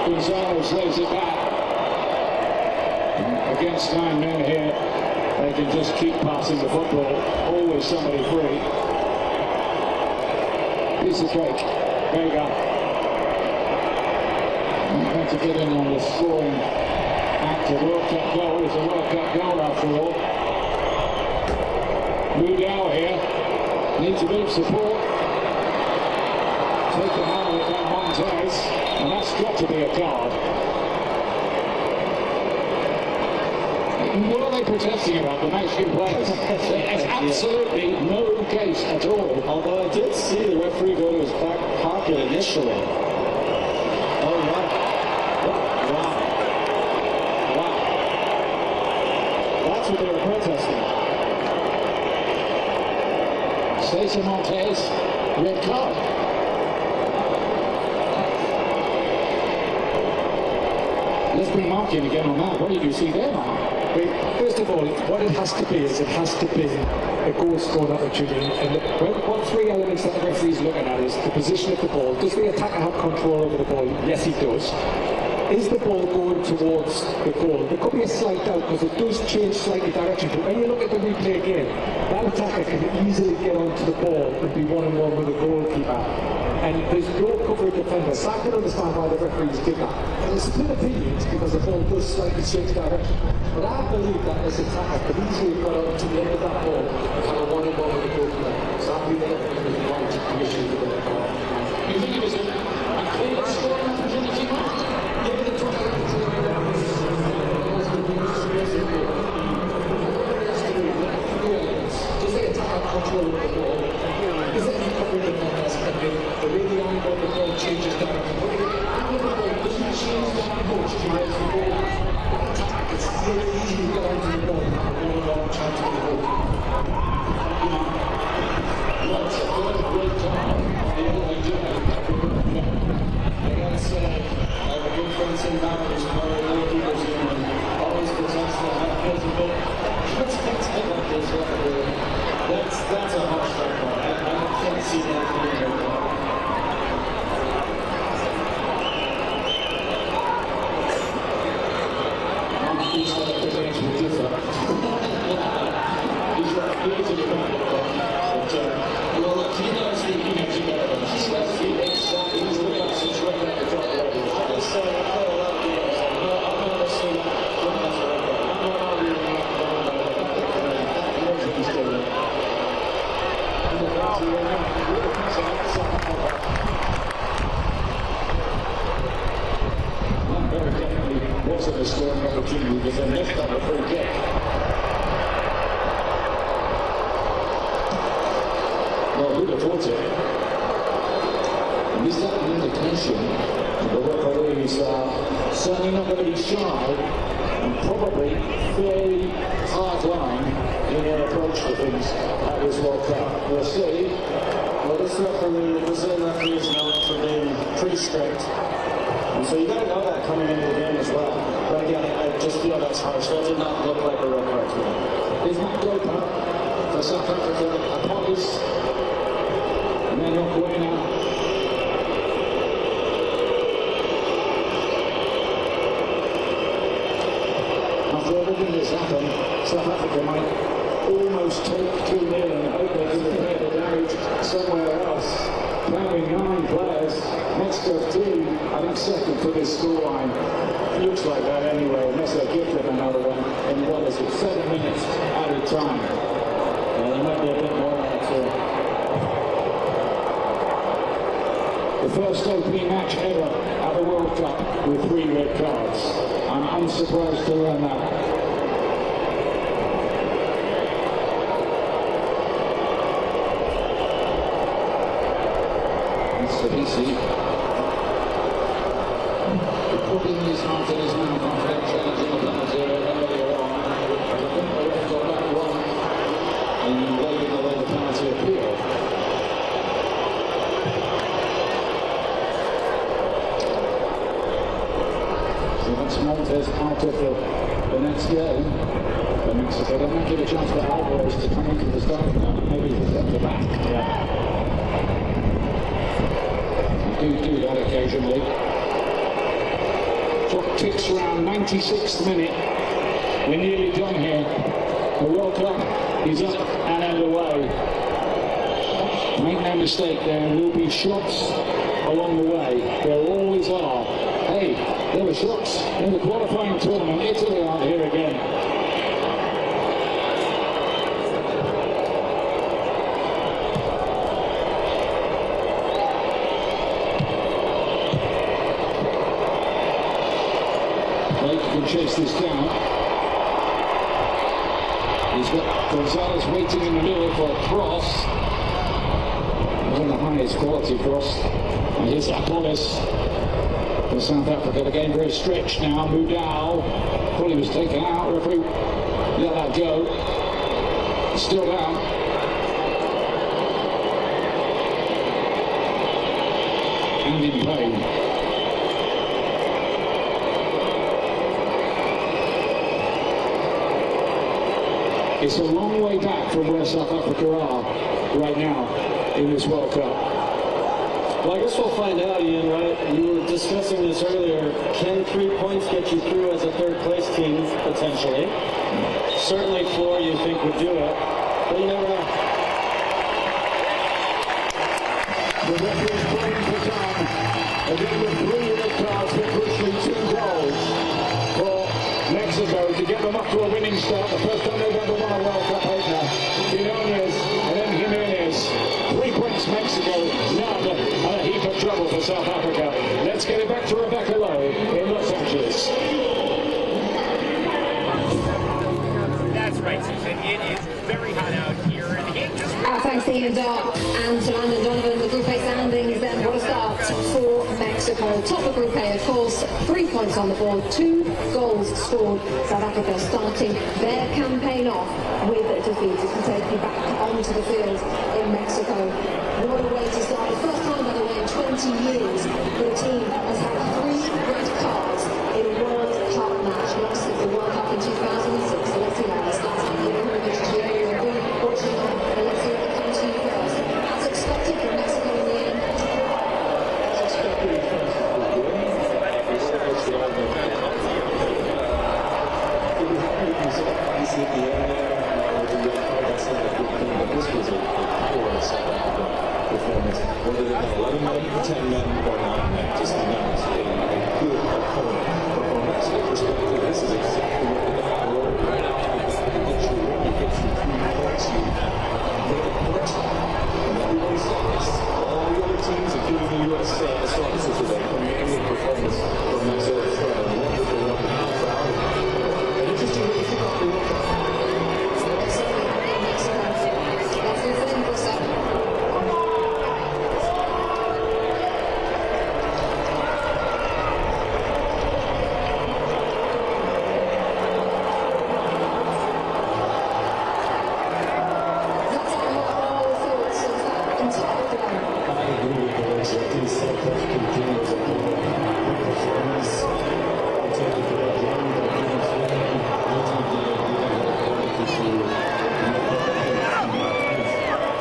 Gonzalez lays it back. Against 9 men here, they can just keep passing the football. Always somebody free. Piece of cake. There you go. I'm going to get in on the scoring act. A World Cup goal is a World Cup goal after all. Mudal here needs a bit of support. Taken out of it by Montez, and that's got to be a card. What are they protesting about, the Mexican players? There's absolutely no case at all. Although I did see the referee go to his back pocket initially. Oh, wow. Wow. that's what they were protesting. Stacey Montez, red card. Let's bring Mark in again on that. What did you see there, Mark? First of all, what it has to be is it has to be a goal scoring opportunity. And what three elements that the referee is looking at is the position of the ball. Does the attacker have control over the ball? Yes, he does. Is the ball going towards the goal? There could be a slight doubt because it does change slightly direction. But when you look at the replay again, that attacker can easily get onto the ball and be one-on-one with the goalkeeper. And there's no coverage defender. So I can understand why the referees did that. And there's split opinions because the ball does slightly change direction. But I believe that this attacker could easily have got on to the end of that ball and have a one-on-one with the goalkeeper. So I believe the referee was right to commission the red card. You think it was a clear scoring opportunity, Mark? Does the attacker have control over the ball? Is there any coverage defenders? The way the angle of the ball changes direction. The angle of the ball doesn't change that much to make the ball attack. It's very easy to get onto the ball and have a long chance of the ball. That's a great time. Against our good friends in Mariners, Mario Keepers Union, always protects the half a bit. That's a harsh record. I can't see that being a He's got a potential to differ. He's got a bit of a well, he knows the image you got. He's the best. He's right at the top level. I say, I play a lot of games. I've never seen that. I'm not arguing that he's doing it. That very definitely wasn't a scoring opportunity because they missed on the free kick. Well, who'd have thought it? And is that an indication that the referees are certainly not going to be shy and probably fairly hard line in their approach to things at this World Cup? We'll see. Well, this referee, the Brazilian referee, is known for being pretty strict. And so you got to know that coming into the game as well. But again, I just feel that's harsh. That did not look like a red card to me. Is Matt Gopa for South Africa upon this? And then not going out. After everything that's happened, South Africa might almost take 2-0 and hope they can repair the damage somewhere else. Playing 9 players, Mexico 2, I think second for this scoreline. Looks like that anyway, unless they give them another one in what is it, 7 minutes at a time. There might be a bit more on it too. The first opening match ever at the World Cup with 3 red cards. I'm unsurprised to learn that. Sabisi, putting his heart in his mouth after challenging the penalty earlier on. I think they left got that wrong in waving away the penalty appeal. So that's Montez out of the next game. The Mexico don't make it a chance for Alvarez to come into the start now. Maybe he's at the back. Yeah. Do that occasionally. Clock ticks around 96th minute. We're nearly done here. The World Cup is up and underway. Make no mistake, there will be shots along the way. There always are. Hey, there were shots in the qualifying tournament. Italy aren't here again. Can chase this down. He's got Gonzalez waiting in the middle for a cross. Wasn't the highest quality cross. And here's Apolis for South Africa. The game very stretched now. Mudau. Thought he was taken out. Referee let that go. Still down. And in pain. It's a long way back from where South Africa are right now in this World Cup. Well, I guess we'll find out, Ian, right? You were discussing this earlier. Can 3 points get you through as a third-place team, potentially? Certainly 4 you think would do it, but you never know. The referee's playing for time. Again with 3 red cards for crucially 2 goals for Mexico to get them up to a winning start. The first time they've ever won a World Cup opener. Quinones and then Jimenez. 3 points Mexico, none, and a heap of trouble for South Africa. Let's get it back to Rebecca Lowe in Los Angeles. That's right, Susan. It is very hot out here. And thanks to Ian Dark and to Landon Donovan. The Group A standings then. What a start for Mexico. Top of Group A, of course. 3 points on the board, 2 goals scored. South Africa starting their campaign off with a defeat as we take you back onto the field in Mexico. What a way to start. The first time, by the way, in 20 years that a team has had 3 red cards in a World Cup match. Lost the World Cup in 2006. So let's see how this starts. As expected from Mexico in the end. Performance, whether they're 11 men, 10 men, or 9 men, just not a good opponent. But from a Mexico perspective, this is exactly what they got to roll. Get you ready, get you 3 points, you get a point, and everybody stops. All the other teams, including the U.S. Stars, this is a commanding performance from Mexico. It's a wonderful crowd.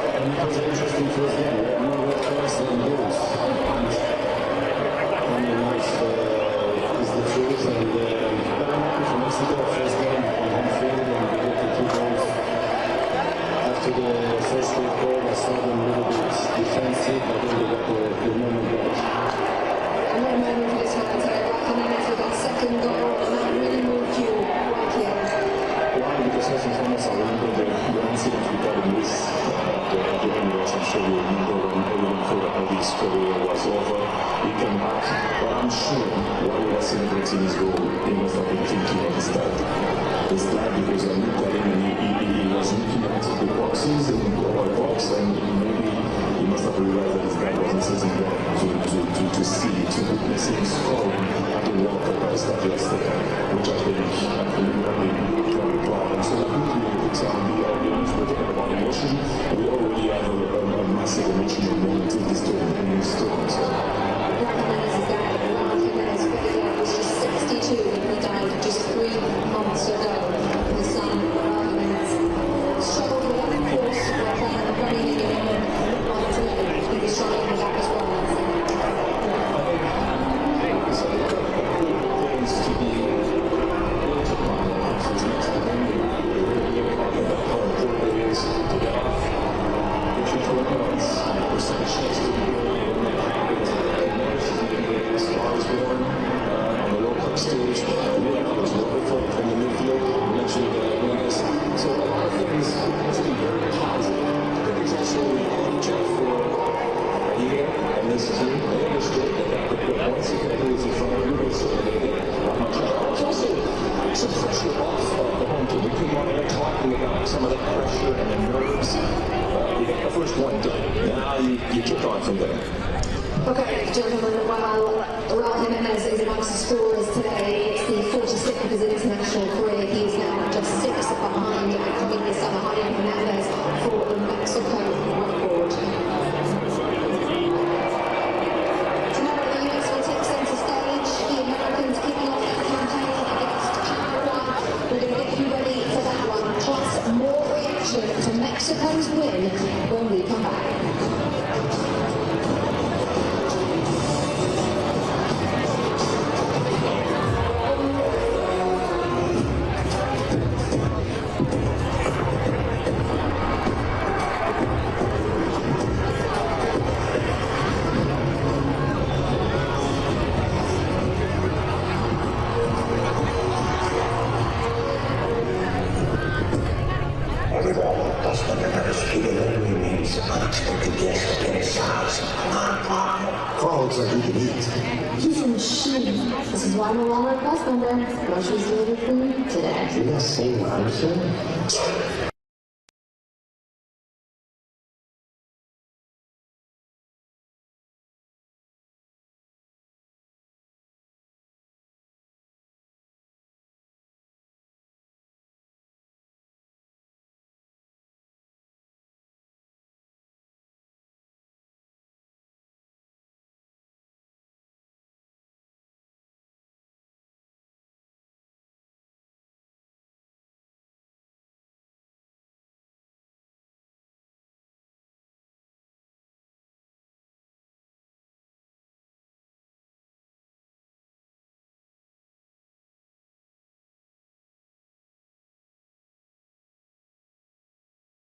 And interesting way to kick off the World Cup. Okay, gentlemen, while Raul Jimenez is amongst the scorers today, it's the 46th of his international career. He is now of 6 behind Community Summer Javier Hernandez for the Mexico record. Tomorrow the US will take centre stage, the Americans kicking off their campaign against Paraguay. We're going to get you ready for that one, plus more reaction to Mexico's win when we come back. Frogs are you can eat. He's a machine. This is why I'm no longer a quest member. Groceries delivered for you today. You guys see what I'm saying?